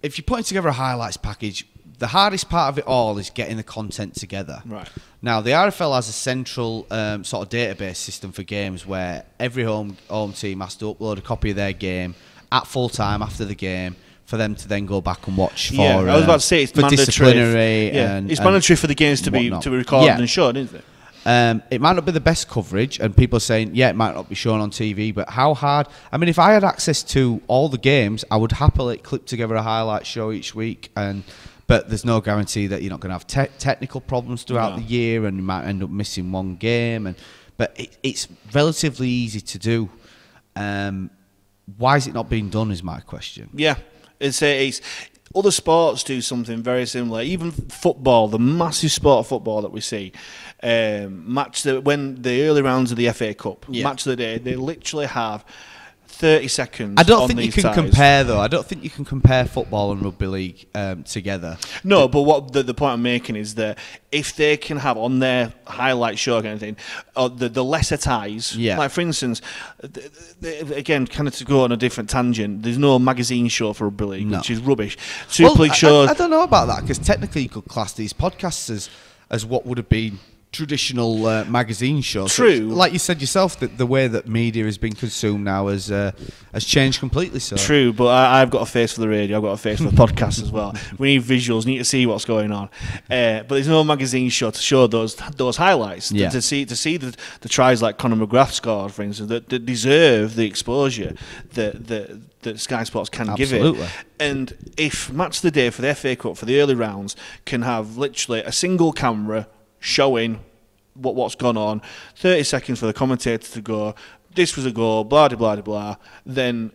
If you're putting together a highlights package, the hardest part of it all is getting the content together. Right. Now, the RFL has a central sort of database system for games where every home team has to upload a copy of their game at full time after the game for them to then go back and watch for. I was about to say it's mandatory. Disciplinary. It's mandatory for the games to be recorded and shown, isn't it? It might not be the best coverage, and people are saying, it might not be shown on TV, but how hard? I mean, if I had access to all the games, I would happily clip together a highlight show each week, but there's no guarantee that you're not going to have technical problems throughout the year, and you might end up missing one game. But it's relatively easy to do. Why is it not being done is my question. Yeah, it's other sports do something very similar. Even football, the massive sport of football that we see, when the early rounds of the FA Cup, match of the day, they literally have 30 seconds. I don't think you can compare, though. I don't think you can compare football and rugby league together. No, but what the point I'm making is that if they can have on their highlight show kind of thing, the lesser ties, like for instance, again, kind of to go on a different tangent, there's no magazine show for rugby league, which is rubbish. Super League shows. I don't know about that, because technically you could class these podcasts as what would have been traditional magazine shows. True. So like you said yourself, that the way that media has been consumed now has changed completely. So true, but I've got a face for the radio, I've got a face for the podcast as well. We need visuals, need to see what's going on. But there's no magazine show to show those highlights. To see the tries like Conor McGrath scored, for instance, that deserve the exposure that Sky Sports can give it. And if Match of the Day for the FA Cup, for the early rounds, can have literally a single camera showing what's gone on, 30 seconds for the commentator to go, this was a goal, blah, blah, blah, blah, then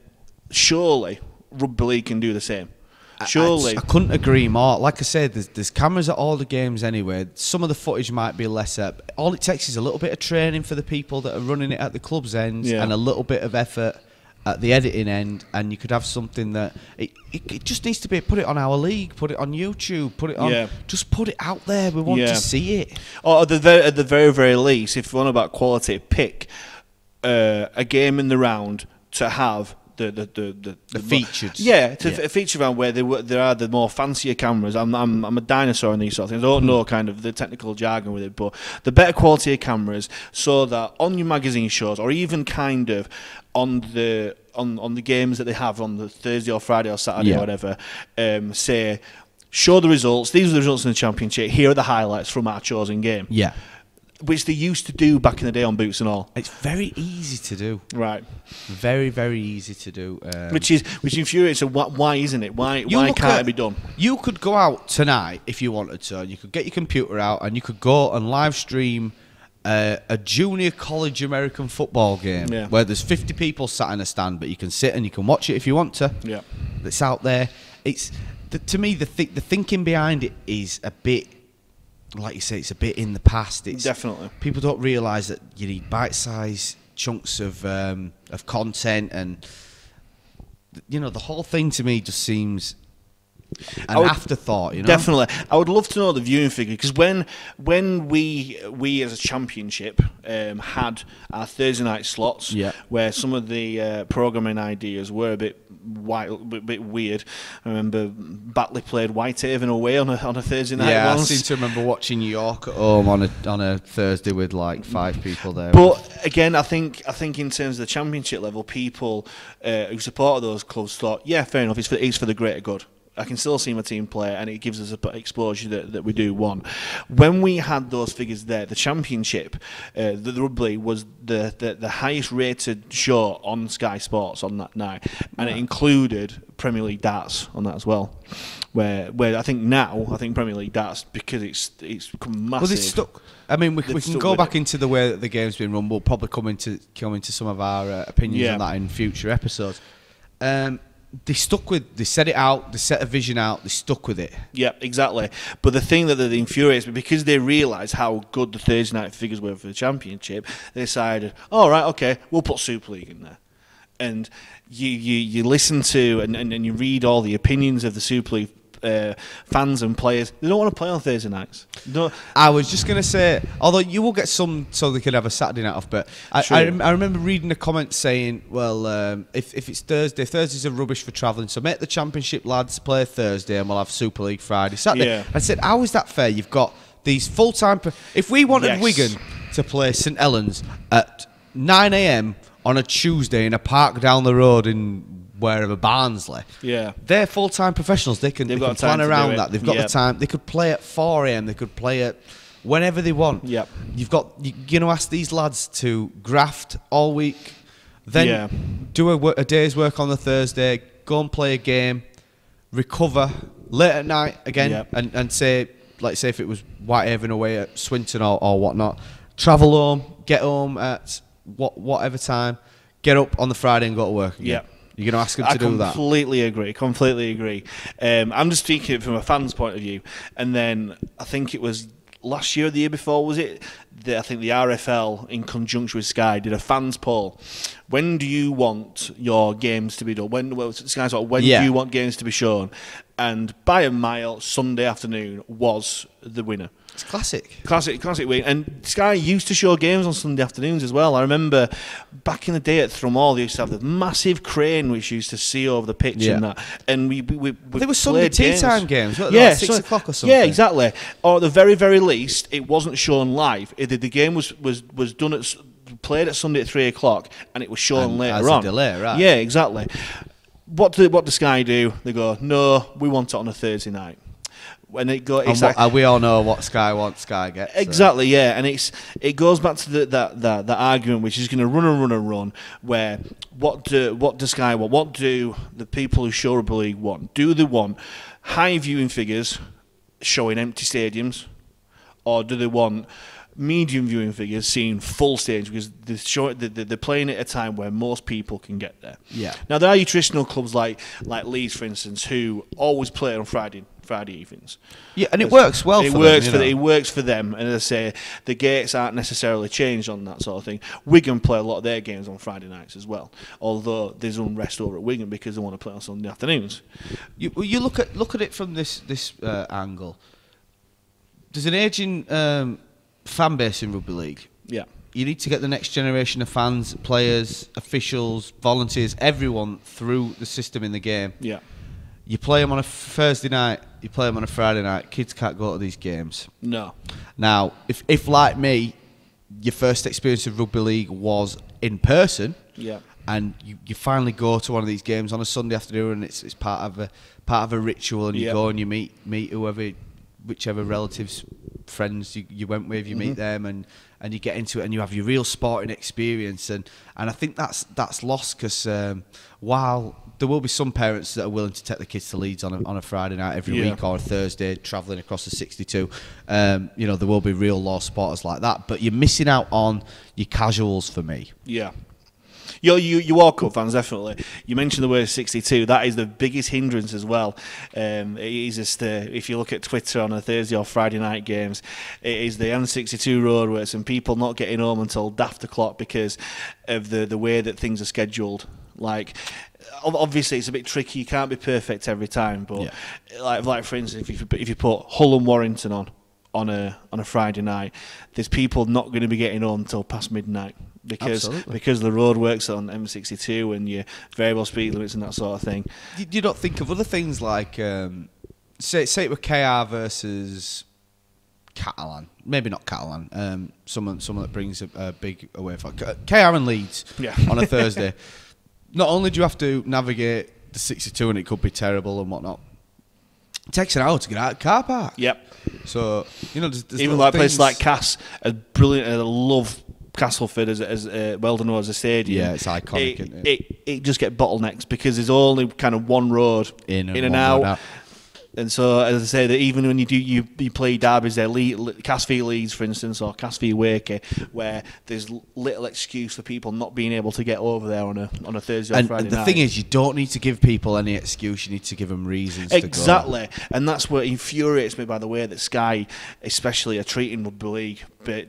surely rugby league can do the same. Surely. I couldn't agree more. Like I said, there's cameras at all the games anyway. Some of the footage might be lesser. All it takes is a little bit of training for the people that are running it at the club's ends, and a little bit of effort at the editing end, and you could have something that it just needs to be, put it on our league, put it on YouTube, put it on, just put it out there. We want to see it. Or at the very, very least, if you want about quality, pick a game in the round to have the featured. A feature round where there are the more fancier cameras. I'm a dinosaur in these sort of things. I don't know kind of the technical jargon with it, but the better quality of cameras, so that on your magazine shows, or even kind of on the games that they have on the Thursday or Friday or Saturday or whatever, say, show the results. These are the results in the Championship. Here are the highlights from our chosen game. Yeah. Which they used to do back in the day on Boots and All. It's very easy to do. Right. Very, very easy to do. Which infuriates. So why isn't it? Why can't it be done? You could go out tonight if you wanted to. You could get your computer out and you could go and live stream a junior college American football game where there's 50 people sat in a stand, but you can sit and you can watch it if you want to. Yeah. It's out there. It's to me the thinking behind it is a bit. Like you say, it's a bit in the past. It's, definitely. People don't realise that you need bite-sized chunks of content, and the whole thing to me just seems an afterthought. Definitely. I would love to know the viewing figure, because when we as a championship had our Thursday night slots, where some of the programming ideas were a bit weird. I remember Batley played Whitehaven away on a Thursday night. Yeah, once. I seem to remember watching York at home on a Thursday with like 5 people there. But again, I think in terms of the Championship level, people who supported those clubs thought, yeah, fair enough, it's for the greater good. I can still see my team play, and it gives us an exposure that we do want. When we had those figures there, the Championship, the rugby was the highest rated show on Sky Sports on that night, and it included Premier League darts on that as well. Where I think Premier League darts, because it's become massive. Well, it's stuck. I mean, we can go back into the way that the game's been run. We'll probably come into some of our opinions on that in future episodes. They set it out, they set a vision out, they stuck with it. Yeah, exactly. But the thing that infuriates me, because they realise how good the Thursday night figures were for the Championship, they decided, all right, okay, we'll put Super League in there. And you listen to and you read all the opinions of the Super League fans and players. They don't want to play on Thursday nights. I was just going to say, although you will get some so they could have a Saturday night off, but I remember reading a comment saying, well, if it's Thursday, Thursdays are rubbish for travelling, so make the Championship lads play Thursday and we'll have Super League Friday, Saturday. Yeah. I said, how is that fair? You've got these full-time... If we wanted Wigan to play St Helens at 9 a.m. on a Tuesday in a park down the road in... wherever, Barnsley. Yeah, they're full-time professionals. They can plan around that. They've got the time. They could play at 4 a.m. They could play at whenever they want. Yep. You're going to ask these lads to graft all week, then do a day's work on the Thursday, go and play a game, recover late at night again, and say, like say if it was Whitehaven away at Swinton or whatnot, travel home, get home at whatever time, get up on the Friday and go to work again. Yeah. You're going to ask them to do that? I completely agree. I'm just speaking from a fan's point of view. And then I think it was last year or the year before, was it? I think the RFL, in conjunction with Sky, did a fans poll. When do you want your games to be done? When do you want games to be shown? And by a mile, Sunday afternoon was the winner. It's classic win. And Sky used to show games on Sunday afternoons as well. I remember back in the day at Thrummore, they used to have the massive crane which used to see over the pitch and that. And we there were Sunday tea time games, weren't they? Like 6 o'clock or something. Yeah, exactly. Or at the very, very least, it wasn't shown live. The game was done played at Sunday at 3 o'clock, and it was shown later on. A delay, right? Yeah, exactly. What does Sky do? They go, no, we want it on a Thursday night. When it go, it's we all know what Sky wants, Sky gets. Exactly, yeah, and it goes back to that argument, which is going to run. Where what does Sky want? What do the people who show Rugby League want? Do they want high viewing figures showing empty stadiums, or do they want medium viewing figures seeing full stadiums, because they're playing at a time where most people can get there? Yeah. Now there are your traditional clubs like Leeds, for instance, who always play on Friday evenings. Yeah, and it works well for them. It works for them, and as I say, the gates aren't necessarily changed on that sort of thing. Wigan play a lot of their games on Friday nights as well, although there's unrest over at Wigan because they want to play on Sunday afternoons. You look at it from this angle. There's an ageing fan base in Rugby League. Yeah. you need to get the next generation of fans, players, officials, volunteers, everyone through the system in the game. Yeah. You play them on a Thursday night, you play them on a Friday night. Kids can't go to these games. No. Now, if like me, your first experience of rugby league was in person, Yeah. and you finally go to one of these games on a Sunday afternoon, and it's part of a ritual, and you go and you meet whichever relatives, friends you went with, you meet them, and you get into it, and you have your real sporting experience, and I think that's lost, because while there will be some parents that are willing to take the kids to Leeds on a Friday night every week, or a Thursday, travelling across the 62, there will be real law supporters like that, but you're missing out on your casuals for me. Yeah. You World Cup fans, definitely. You mentioned the word 62. That is the biggest hindrance as well. It is just, if you look at Twitter on a Thursday or Friday night games, it is the N62 roadworks and people not getting home until daft o'clock because of the way that things are scheduled. Like, obviously, it's a bit tricky. You can't be perfect every time, but like for instance, if you put Hull and Warrington on a Friday night, there's people not going to be getting home until past midnight. Because the road works on M62 and your variable speed limits and that sort of thing. You don't think of other things like, say it were KR versus Catalan. Maybe not Catalan. Someone that brings a big away from KR and Leeds on a Thursday. Not only do you have to navigate the 62 and it could be terrible and whatnot, it takes an hour to get out of the car park. Yep. So, there's even like places like Cass, as brilliant, I love Castleford as well known as a stadium. Yeah, it's iconic. Isn't it? It just get bottlenecks because there's only kind of one road in and out. And so, as I say, that even when you play derbies there, Cass v Leeds, for instance, or Cass v Wakey, where there's little excuse for people not being able to get over there on a Thursday or Friday night. And the thing is, you don't need to give people any excuse. You need to give them reasons to go. Exactly. And that's what infuriates me, by the way, that Sky especially are treating rugby league. But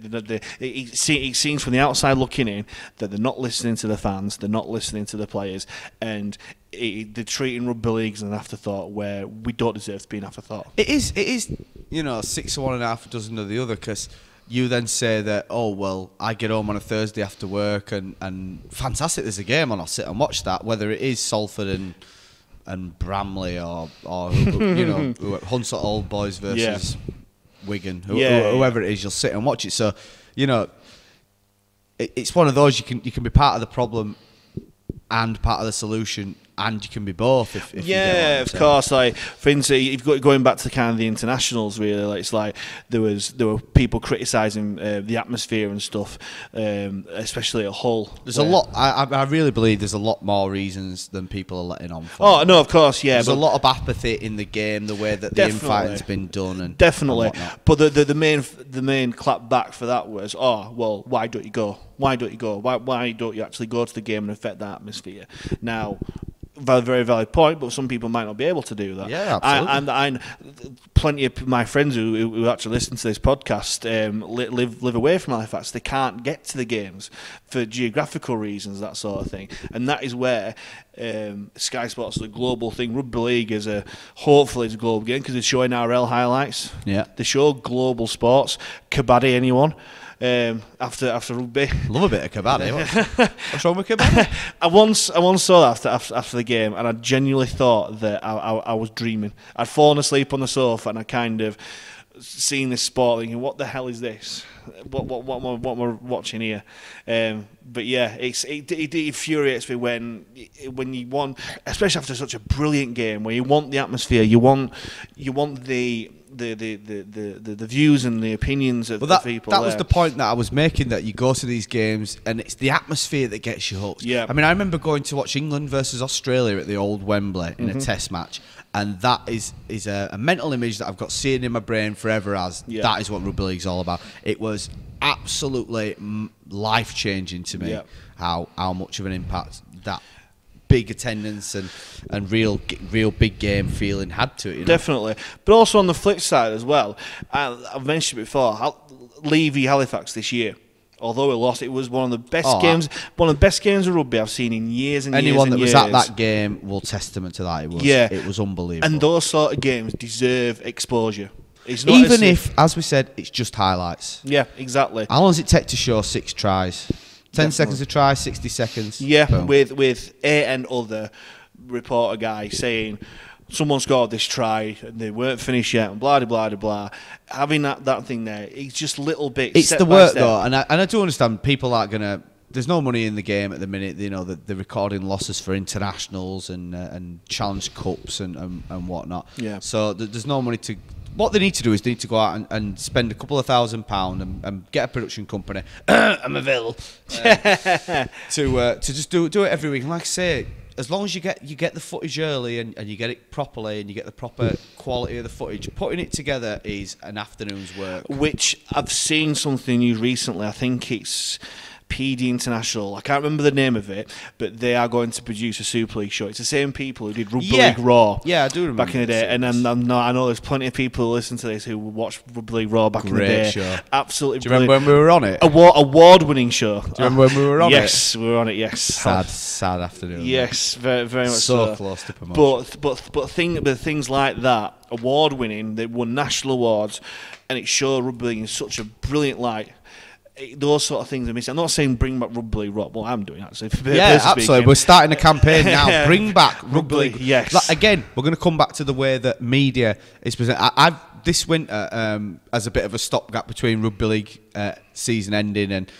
it seems from the outside looking in that they're not listening to the fans, they're not listening to the players, and they're treating rugby league as an afterthought where we don't deserve to be an afterthought. It is 6 of one and half a dozen of the other, because you then say that, oh, well, I get home on a Thursday after work and fantastic, there's a game and I'll sit and watch that, whether it is Salford and Bramley or Hunslet Old Boys versus Wigan, whoever it is, you'll sit and watch it. So, it's one of those, you can be part of the problem and part of the solution, and you can be both. If you get of course. Like, for instance, you've got going back to kind of the internationals. Really, like, it's like there were people criticising the atmosphere and stuff, especially at Hull. There's a lot. I really believe there's a lot more reasons than people are letting on for. Oh no, of course, yeah. There's a lot of apathy in the game, the way that the infighting's been done, and definitely. And but the main clap back for that was, oh well, why don't you go? Why don't you go? Why don't you actually go to the game and affect that atmosphere? Now, very valid point, but some people might not be able to do that. Yeah, absolutely. And plenty of my friends who actually listen to this podcast live away from Halifax. They can't get to the games for geographical reasons, that sort of thing. And that is where Sky Sports is a global thing. Rugby League is hopefully it's a global game because they're showing RL highlights. Yeah, they show global sports. Kabaddi, anyone? After rugby, love a bit of kabaddi. What's wrong with kabaddi? I once saw that after the game, and I genuinely thought that I was dreaming. I'd fallen asleep on the sofa, and I kind of seen this sport, thinking, "What the hell is this? What am I watching here?" But yeah, it infuriates me when you want, especially after such a brilliant game, where you want the atmosphere, you want the views and the opinions of the people. That was the point that I was making, that you go to these games and it's the atmosphere that gets you hooked. Yeah. I mean, I remember going to watch England versus Australia at the old Wembley in a test match, and that is a mental image that I've got seared in my brain forever as that is what rugby league's all about. It was absolutely life-changing to me how much of an impact that big attendance and real big game feeling had to it. Definitely. But also on the flip side as well, I've mentioned it before, Levy Halifax this year, although we lost, it was one of the best games of rugby I've seen in years and anyone years and years. Anyone that was at that game will testament to that. It was unbelievable. And those sort of games deserve exposure. It's not Even if, as we said, it's just highlights. Yeah, exactly. How long does it take to show 6 tries? 10 seconds to try, 60 seconds. Yeah, Boom. with a and other reporter guy saying someone scored this try and they weren't finished yet and blah blah blah blah. Having that thing there, it's just little bits. It's the work though, and I do understand people aren't gonna. There's no money in the game at the minute. You know, they're recording losses for internationals and challenge cups and whatnot. Yeah. So there's no money to. What they need to do is they need to go out and spend a couple of £1,000 and get a production company. I'm available to just do it every week. And like I say, as long as you get the footage early and you get it properly and you get the proper quality of the footage, putting it together is an afternoon's work. Which I've seen something new recently. I think it's PD International. I can't remember the name of it, but they are going to produce a Super League show. It's the same people who did Rugby League Raw. Yeah, I do remember back in the day. And I know there's plenty of people who listen to this who watched Rugby League Raw back in the day. Show. Absolutely. Do you remember when we were on it? Award-winning show. Do you remember when we were on it? Yes, we were on it. Yes. Sad afternoon. Yes, very very much so. Close to promotion. But things like that, award-winning, they won national awards, and it showed Rugby League in such a brilliant light. Those sort of things are missing. I'm not saying bring back Rugby League Rock. Well, I'm doing actually. Yeah, absolutely. We're starting a campaign now. Bring back Rugby League. Yes. Like, again, we're going to come back to the way that media is presented. I've this winter as a bit of a stopgap between Rugby League season ending and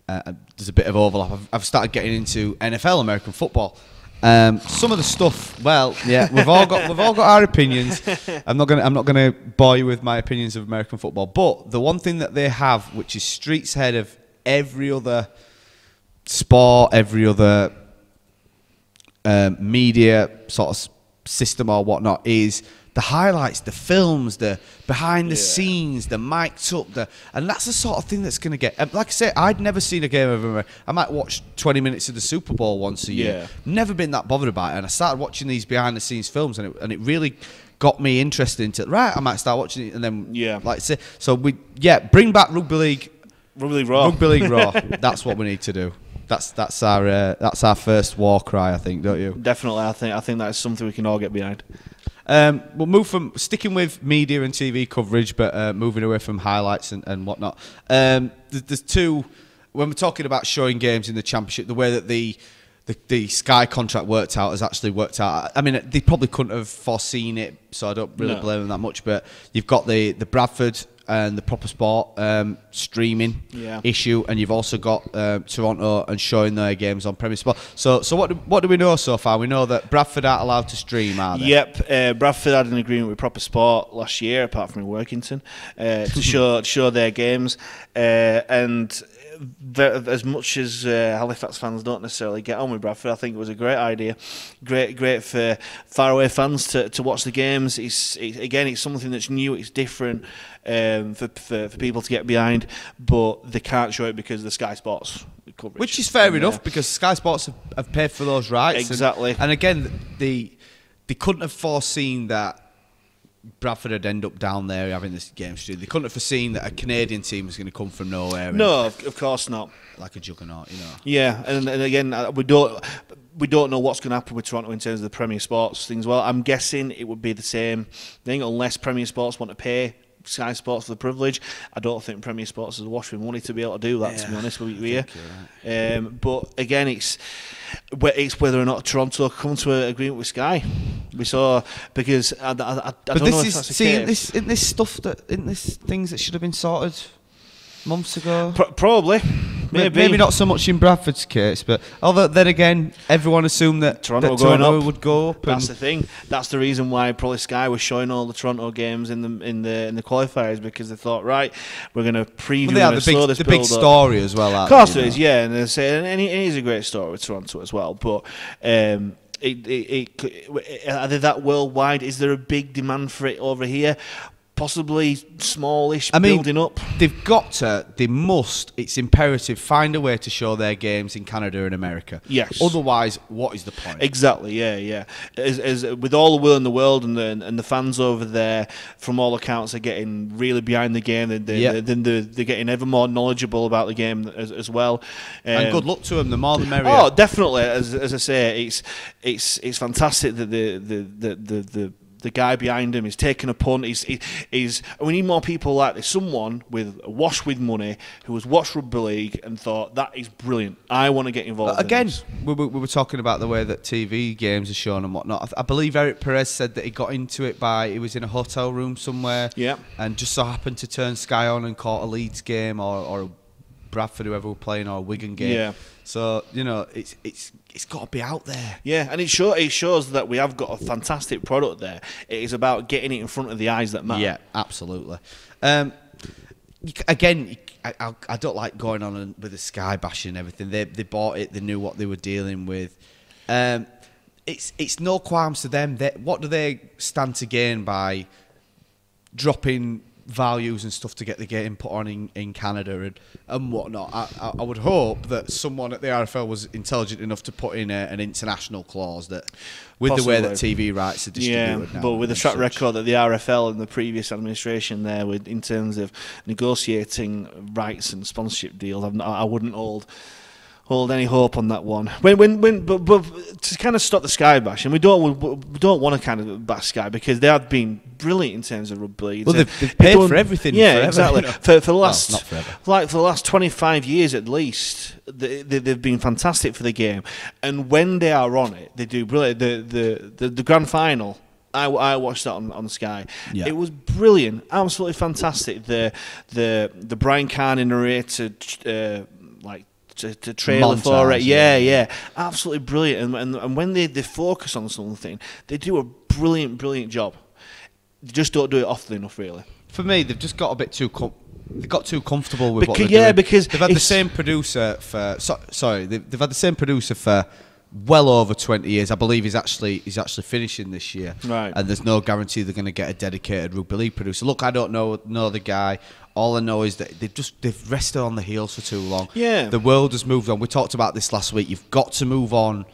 there's a bit of overlap. I've started getting into NFL, American football. Some of the stuff, well, yeah, we've all got our opinions. I'm not gonna bore you with my opinions of American football, but the one thing that they have, which is streets ahead of every other sport, every other media sort of system or whatnot, is the highlights, the films, the behind the scenes, the mic'd up, and that's the sort of thing that's going to get. Like I say, I'd never seen a game of America. I might watch 20 minutes of the Super Bowl once a year. Never been that bothered about it, and I started watching these behind the scenes films, and it really got me interested into. Right, I might start watching it, and then like I say, so bring back Rugby League Raw. Rugby League Raw. That's what we need to do. That's our first war cry, I think, don't you? Definitely, I think that's something we can all get behind. We'll move from sticking with media and TV coverage, but moving away from highlights and whatnot. There's two, when we're talking about showing games in the Championship, the way that the Sky contract worked out has actually worked out. I mean, they probably couldn't have foreseen it, so I don't really blame them that much. But you've got the Bradford and the Proper Sport streaming issue, and you've also got Toronto and showing their games on Premier Sport. So what do we know so far? We know that Bradford aren't allowed to stream, are they? Yep, Bradford had an agreement with Proper Sport last year, apart from in Workington, to show their games, and as much as Halifax fans don't necessarily get on with Bradford, I think it was a great idea. Great for faraway fans to watch the games. It's something that's new, it's different for people to get behind, but they can't show it because of the Sky Sports coverage. Which is fair enough, because Sky Sports have paid for those rights. Exactly. And again, they couldn't have foreseen that Bradford would end up down there having this game stream. They couldn't have foreseen that a Canadian team was going to come from nowhere. No, of course not. Like a juggernaut, you know. Yeah, and again, we don't know what's going to happen with Toronto in terms of the Premier Sports things. Well, I'm guessing it would be the same thing unless Premier Sports want to pay Sky Sports for the privilege. I don't think Premier Sports is awash with money to be able to do that, to be honest with you. Right. But again, it's whether or not Toronto come to an agreement with Sky. We saw, because I don't know if that's the case. Isn't this things that should have been sorted months ago? Probably. Maybe not so much in Bradford's case, but although then again, everyone assumed that Toronto would go up. That's the thing. That's the reason why probably Sky was showing all the Toronto games in the qualifiers, because they thought, right, we're going to preview the big story as well. Of course it is, yeah, and they say, and it is a great story with Toronto as well, but. Are they that worldwide? Is there a big demand for it over here? Possibly smallish, building up. They must, it's imperative, find a way to show their games in Canada and America. Yes. Otherwise, what is the point? Exactly, yeah. As with all the will in the world, and the fans over there, from all accounts, are getting really behind the game. They're getting ever more knowledgeable about the game as well. And good luck to them, the more the merrier. Oh, definitely. As I say, it's fantastic that the the guy behind him. He's taking a punt. He's. We need more people like this. Someone with awash with money who has watched rugby league and thought that is brilliant. I want to get involved. Again, in this. we were talking about the way that TV games are shown and whatnot. I believe Eric Perez said that he got into it he was in a hotel room somewhere, and just so happened to turn Sky on and caught a Leeds game or a Bradford, whoever were playing, or a Wigan game. Yeah. So it's got to be out there. Yeah, and it shows that we have got a fantastic product there. It is about getting it in front of the eyes that matter. Yeah, absolutely. Again, I don't like going on with the Sky bashing and everything. They bought it. They knew what they were dealing with. It's no qualms to them. What do they stand to gain by dropping values and stuff to get the game put on in Canada and whatnot? I would hope that someone at the RFL was intelligent enough to put in an international clause that, with Possibly. the way that TV rights are distributed now. But with the track record that the RFL and the previous administration there, in terms of negotiating rights and sponsorship deals, I wouldn't hold any hope on that one. But to kind of stop the Sky bash, and we don't want to kind of bash Sky because they have been brilliant in terms of rugby. Well, they've paid for everything. Yeah, forever, exactly. You know? For the last, not forever. like for the last 25 years at least, they've been fantastic for the game. And when they are on it, they do brilliant. The grand final. I watched that on Sky. Yeah. It was brilliant, absolutely fantastic. The Brian Carney narrated to trailer Montage, for it. Yeah, absolutely brilliant. And when they focus on something, they do a brilliant job. They just don't do it often enough, really. For me, they've just got a bit too they got too comfortable with what they're doing. Because they've had the same producer for they've had the same producer for well over 20 years. I believe he's actually finishing this year. Right. And there's no guarantee they're going to get a dedicated rugby league producer. Look, I don't know the guy. All I know is that they've rested on the heels for too long. Yeah. The world has moved on. We talked about this last week. You've got to move on.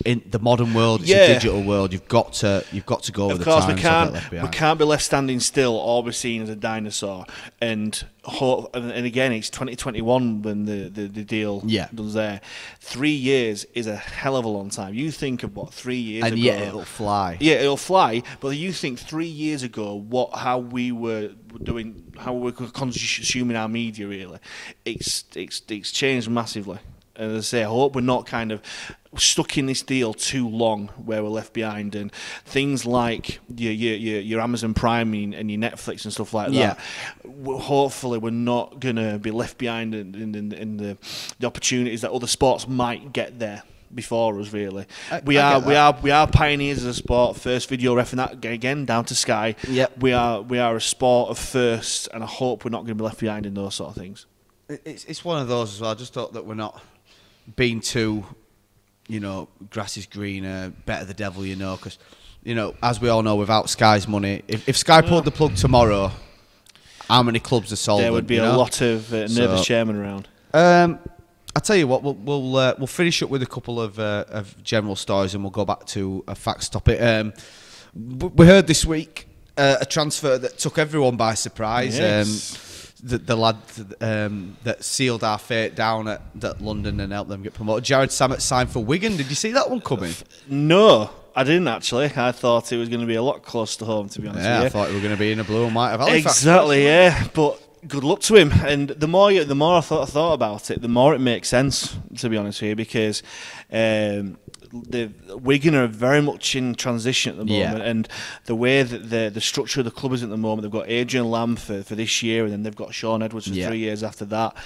In the modern world, it's a digital world. You've got to go with the times. Of course, we can't be left standing still or be seen as a dinosaur. And again, it's 2021 when the deal does there. 3 years is a hell of a long time. You think of 3 years ago, and yeah, it'll fly. Yeah, it'll fly. But you think 3 years ago, how we were doing, how we were consuming our media. Really, it's changed massively. And as I say, I hope we're not kind of stuck in this deal too long where we're left behind, and things like your Amazon Prime and your Netflix and stuff like that. Hopefully we're not going to be left behind in the opportunities that other sports might get there before us. Really, we are pioneers as a sport. First video ref, and that again down to Sky. Yep. We are a sport of first, and I hope we're not going to be left behind in those sort of things. It's one of those as well. I just thought that we're not being too, grass is greener, better the devil, because, as we all know, without Sky's money, if Sky pulled the plug tomorrow, how many clubs are sold? There would be a lot of nervous chairmen around. I'll tell you what, we'll finish up with a couple of general stories and we'll go back to a facts topic. We heard this week a transfer that took everyone by surprise. Yes. The lad that sealed our fate down at London and helped them get promoted. Jared Samet signed for Wigan. Did you see that one coming? No, I didn't actually. I thought it was going to be a lot closer to home, to be honest with you. I thought we were going to be in a blue and white of Halifax. Exactly, yeah. But good luck to him. And the more I thought about it, the more it makes sense, to be honest with you, because the Wigan are very much in transition at the moment, and the way that the structure of the club is at the moment, they've got Adrian Lamb for this year, and then they've got Sean Edwards for 3 years after that.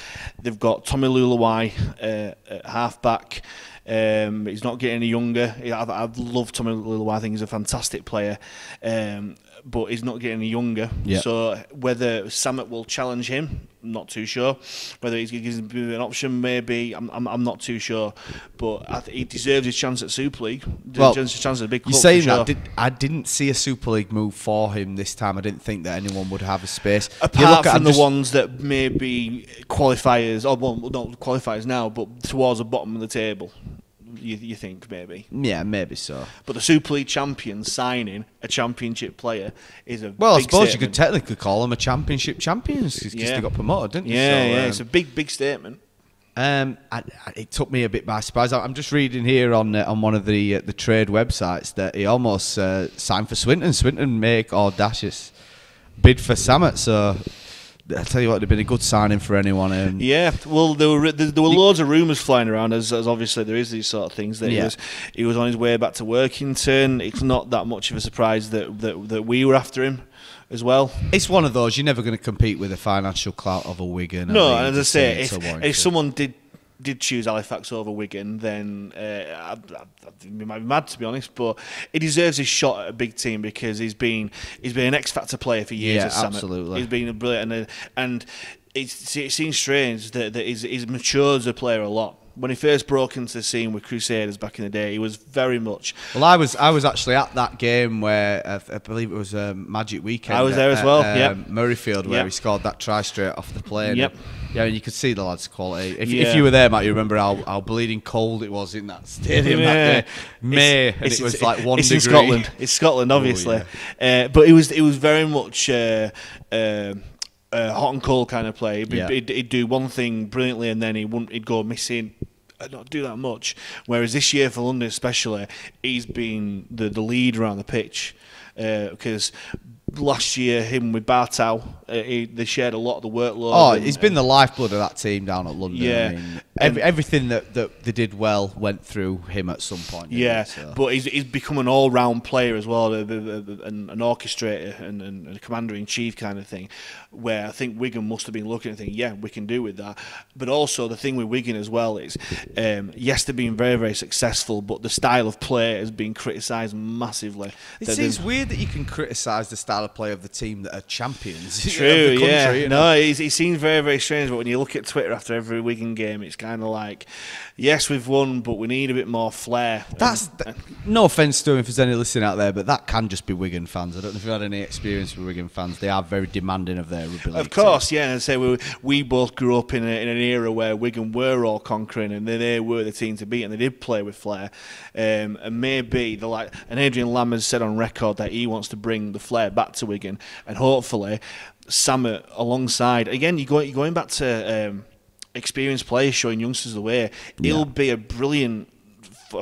They've got Tommy Luluwai at halfback. He's not getting any younger. I've loved Tommy Luluwai. I think he's a fantastic player. But he's not getting any younger. Yeah. So whether Samet will challenge him, I'm not too sure. Whether he's given him an option, maybe, I'm not too sure. But he deserves his chance at Super League. His chance at a big club. You're saying for sure. that I didn't see a Super League move for him this time. I didn't think that anyone would have a space. Apart from the ones that may be qualifiers, not qualifiers now, but towards the bottom of the table. You think maybe? Yeah, maybe so. But the Super League champion signing a championship player is a well. big I suppose statement. you could technically call them a championship champions because they got promoted, didn't they? Yeah, it's a big statement. It took me a bit by surprise. I'm just reading here on one of the trade websites that he almost signed for Swinton. Swinton make audacious bid for Samet. So I tell you what, it'd have been a good signing for anyone. Yeah, well, there were loads of rumours flying around, as obviously there is these sort of things. That he was on his way back to Workington. It's not that much of a surprise that we were after him as well. It's one of those, you're never going to compete with the financial clout of a Wigan. No, and as I say, if someone did choose Halifax over Wigan, then he might be mad, to be honest. But he deserves his shot at a big team because he's been an X Factor player for years. Yeah, absolutely. He's been a brilliant, and it seems strange that he's matured as a player a lot. When he first broke into the scene with Crusaders back in the day, he was very much. Well, I was actually at that game where I believe it was Magic Weekend. I was there as well. Murrayfield, where he scored that try straight off the plane. Yep. Yeah, and you could see the lad's quality. If you were there, Matt, you remember how bleeding cold it was in that stadium that day. It was like 1 degree. In Scotland. It's Scotland, obviously. Oh, yeah. But it was very much hot and cold kind of play. He'd do one thing brilliantly and then he'd go missing. Not do that much. Whereas this year for London especially, he's been the lead around the pitch because last year him with Bartow, they shared a lot of the workload. Oh, he's been the lifeblood of that team down at London. Yeah, I mean, everything that they did well went through him at some point. Yeah, but he's become an all-round player as well, an orchestrator and a commander-in-chief kind of thing, where I think Wigan must have been looking and thinking, yeah, we can do with that. But also the thing with Wigan as well is, yes, they've been very, very successful, but the style of play has been criticised massively. It seems weird that you can criticise the style of play of the team that are champions. True, of the country, yeah. you know? No, it seems very, very strange, but when you look at Twitter after every Wigan game, it's kind of like, yes, we've won, but we need a bit more flair. No offence to him if there's any listening out there, but that can just be Wigan fans. I don't know if you've had any experience with Wigan fans. They are very demanding of their rugby league. Of course, yeah. And I say we both grew up in an era where Wigan were all conquering, and they were the team to beat, and they did play with flair. And maybe and Adrian Lam has said on record that he wants to bring the flair back to Wigan, and hopefully Samet alongside. Again, you're going back to experienced players showing youngsters the way. He'll be a brilliant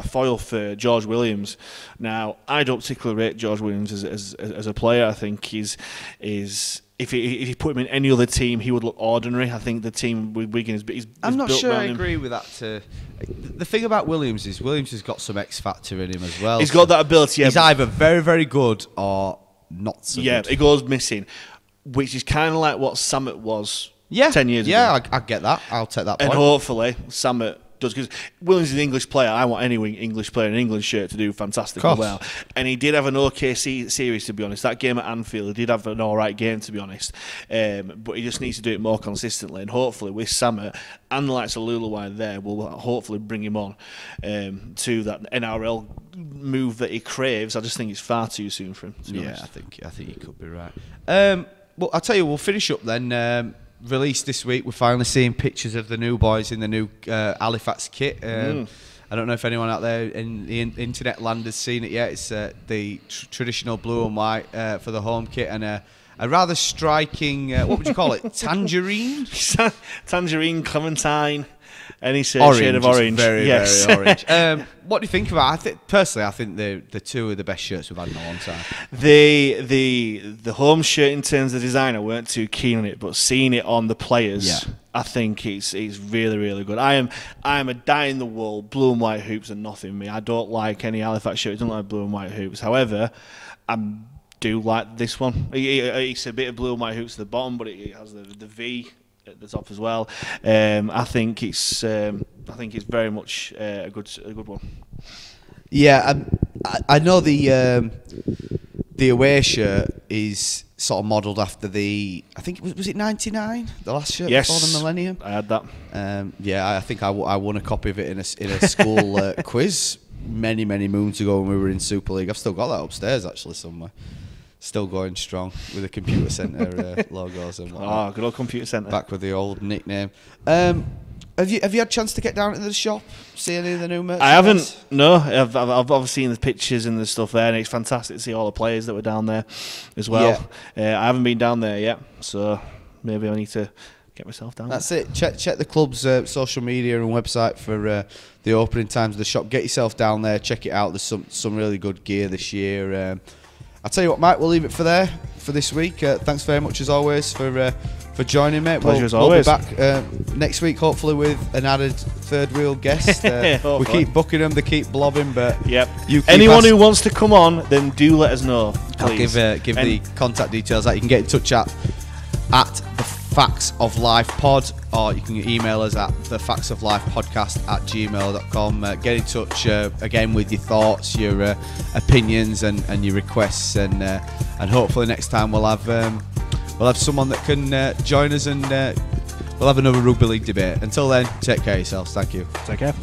foil for George Williams. Now, I don't particularly rate George Williams as a player. I think he's if you put him in any other team, he would look ordinary. I think the team with Wigan is I'm not built sure I around him. agree with that. The thing about Williams is Williams has got some X factor in him as well. He's got that ability. He's either very, very good or not so good. Yeah, he goes missing, which is kind of like what Samet was 10 years ago. Yeah, I get that. I'll take that point. And hopefully Samet does, because Williams is an English player. I want any English player in an England shirt to do fantastically well. And he did have an okay series, to be honest. That game at Anfield, he did have an alright game, to be honest. But he just needs to do it more consistently. And hopefully with Samet and the likes of Luluwai there, we'll hopefully bring him on to that NRL move that he craves. I just think it's far too soon for him, to be honest. I think you could be right. Well, I'll tell you, we'll finish up then. Released this week, we're finally seeing pictures of the new boys in the new Halifax kit. I don't know if anyone out there in the internet land has seen it yet. It's the traditional blue and white for the home kit, and a rather striking, what would you call it, tangerine? Tangerine, clementine, any shade of orange. Very, very orange. What do you think about it? I think the two of the best shirts we've had in a long time. The home shirt, in terms of design, I weren't too keen on it, but seeing it on the players, I think it's really, really good. I am a die-in-the-wool, blue and white hoops are nothing me. I don't like any Halifax shirts, I don't like blue and white hoops. However, I do like this one. It's a bit of blue and white hoops at the bottom, but it has the V at the top as well. I think it's very much a good one. Yeah, I know the away shirt is sort of modelled after I think was it 99, the last shirt before the millennium. I had that. I think I won a copy of it in a school quiz many moons ago when we were in Super League. I've still got that upstairs actually somewhere. Still going strong with the computer centre logos and whatnot. Oh, good old computer centre. Back with the old nickname. Have you had a chance to get down into the shop, see any of the new merchandise? I haven't. No, I've obviously seen the pictures and the stuff there, and it's fantastic to see all the players that were down there as well. I haven't been down there yet, so maybe I need to get myself down. That's it. Check the club's social media and website for the opening times of the shop. Get yourself down there, check it out. There's some really good gear this year. I'll tell you what, Mike, we'll leave it for this week. Thanks very much as always for joining, mate. Pleasure as always. We'll be back next week, hopefully with an added third wheel guest. We keep booking them, they keep blobbing, but yep. Anyone who wants to come on, then do let us know, please. I'll give the contact details out. You can get in touch at the Fax of Life Pod, or you can email us at thefaxoflifepodcast@gmail.com. Get in touch again with your thoughts, your opinions, and your requests, and hopefully next time we'll have someone that can join us, and we'll have another rugby league debate. Until then, take care of yourselves. Thank you. Take care.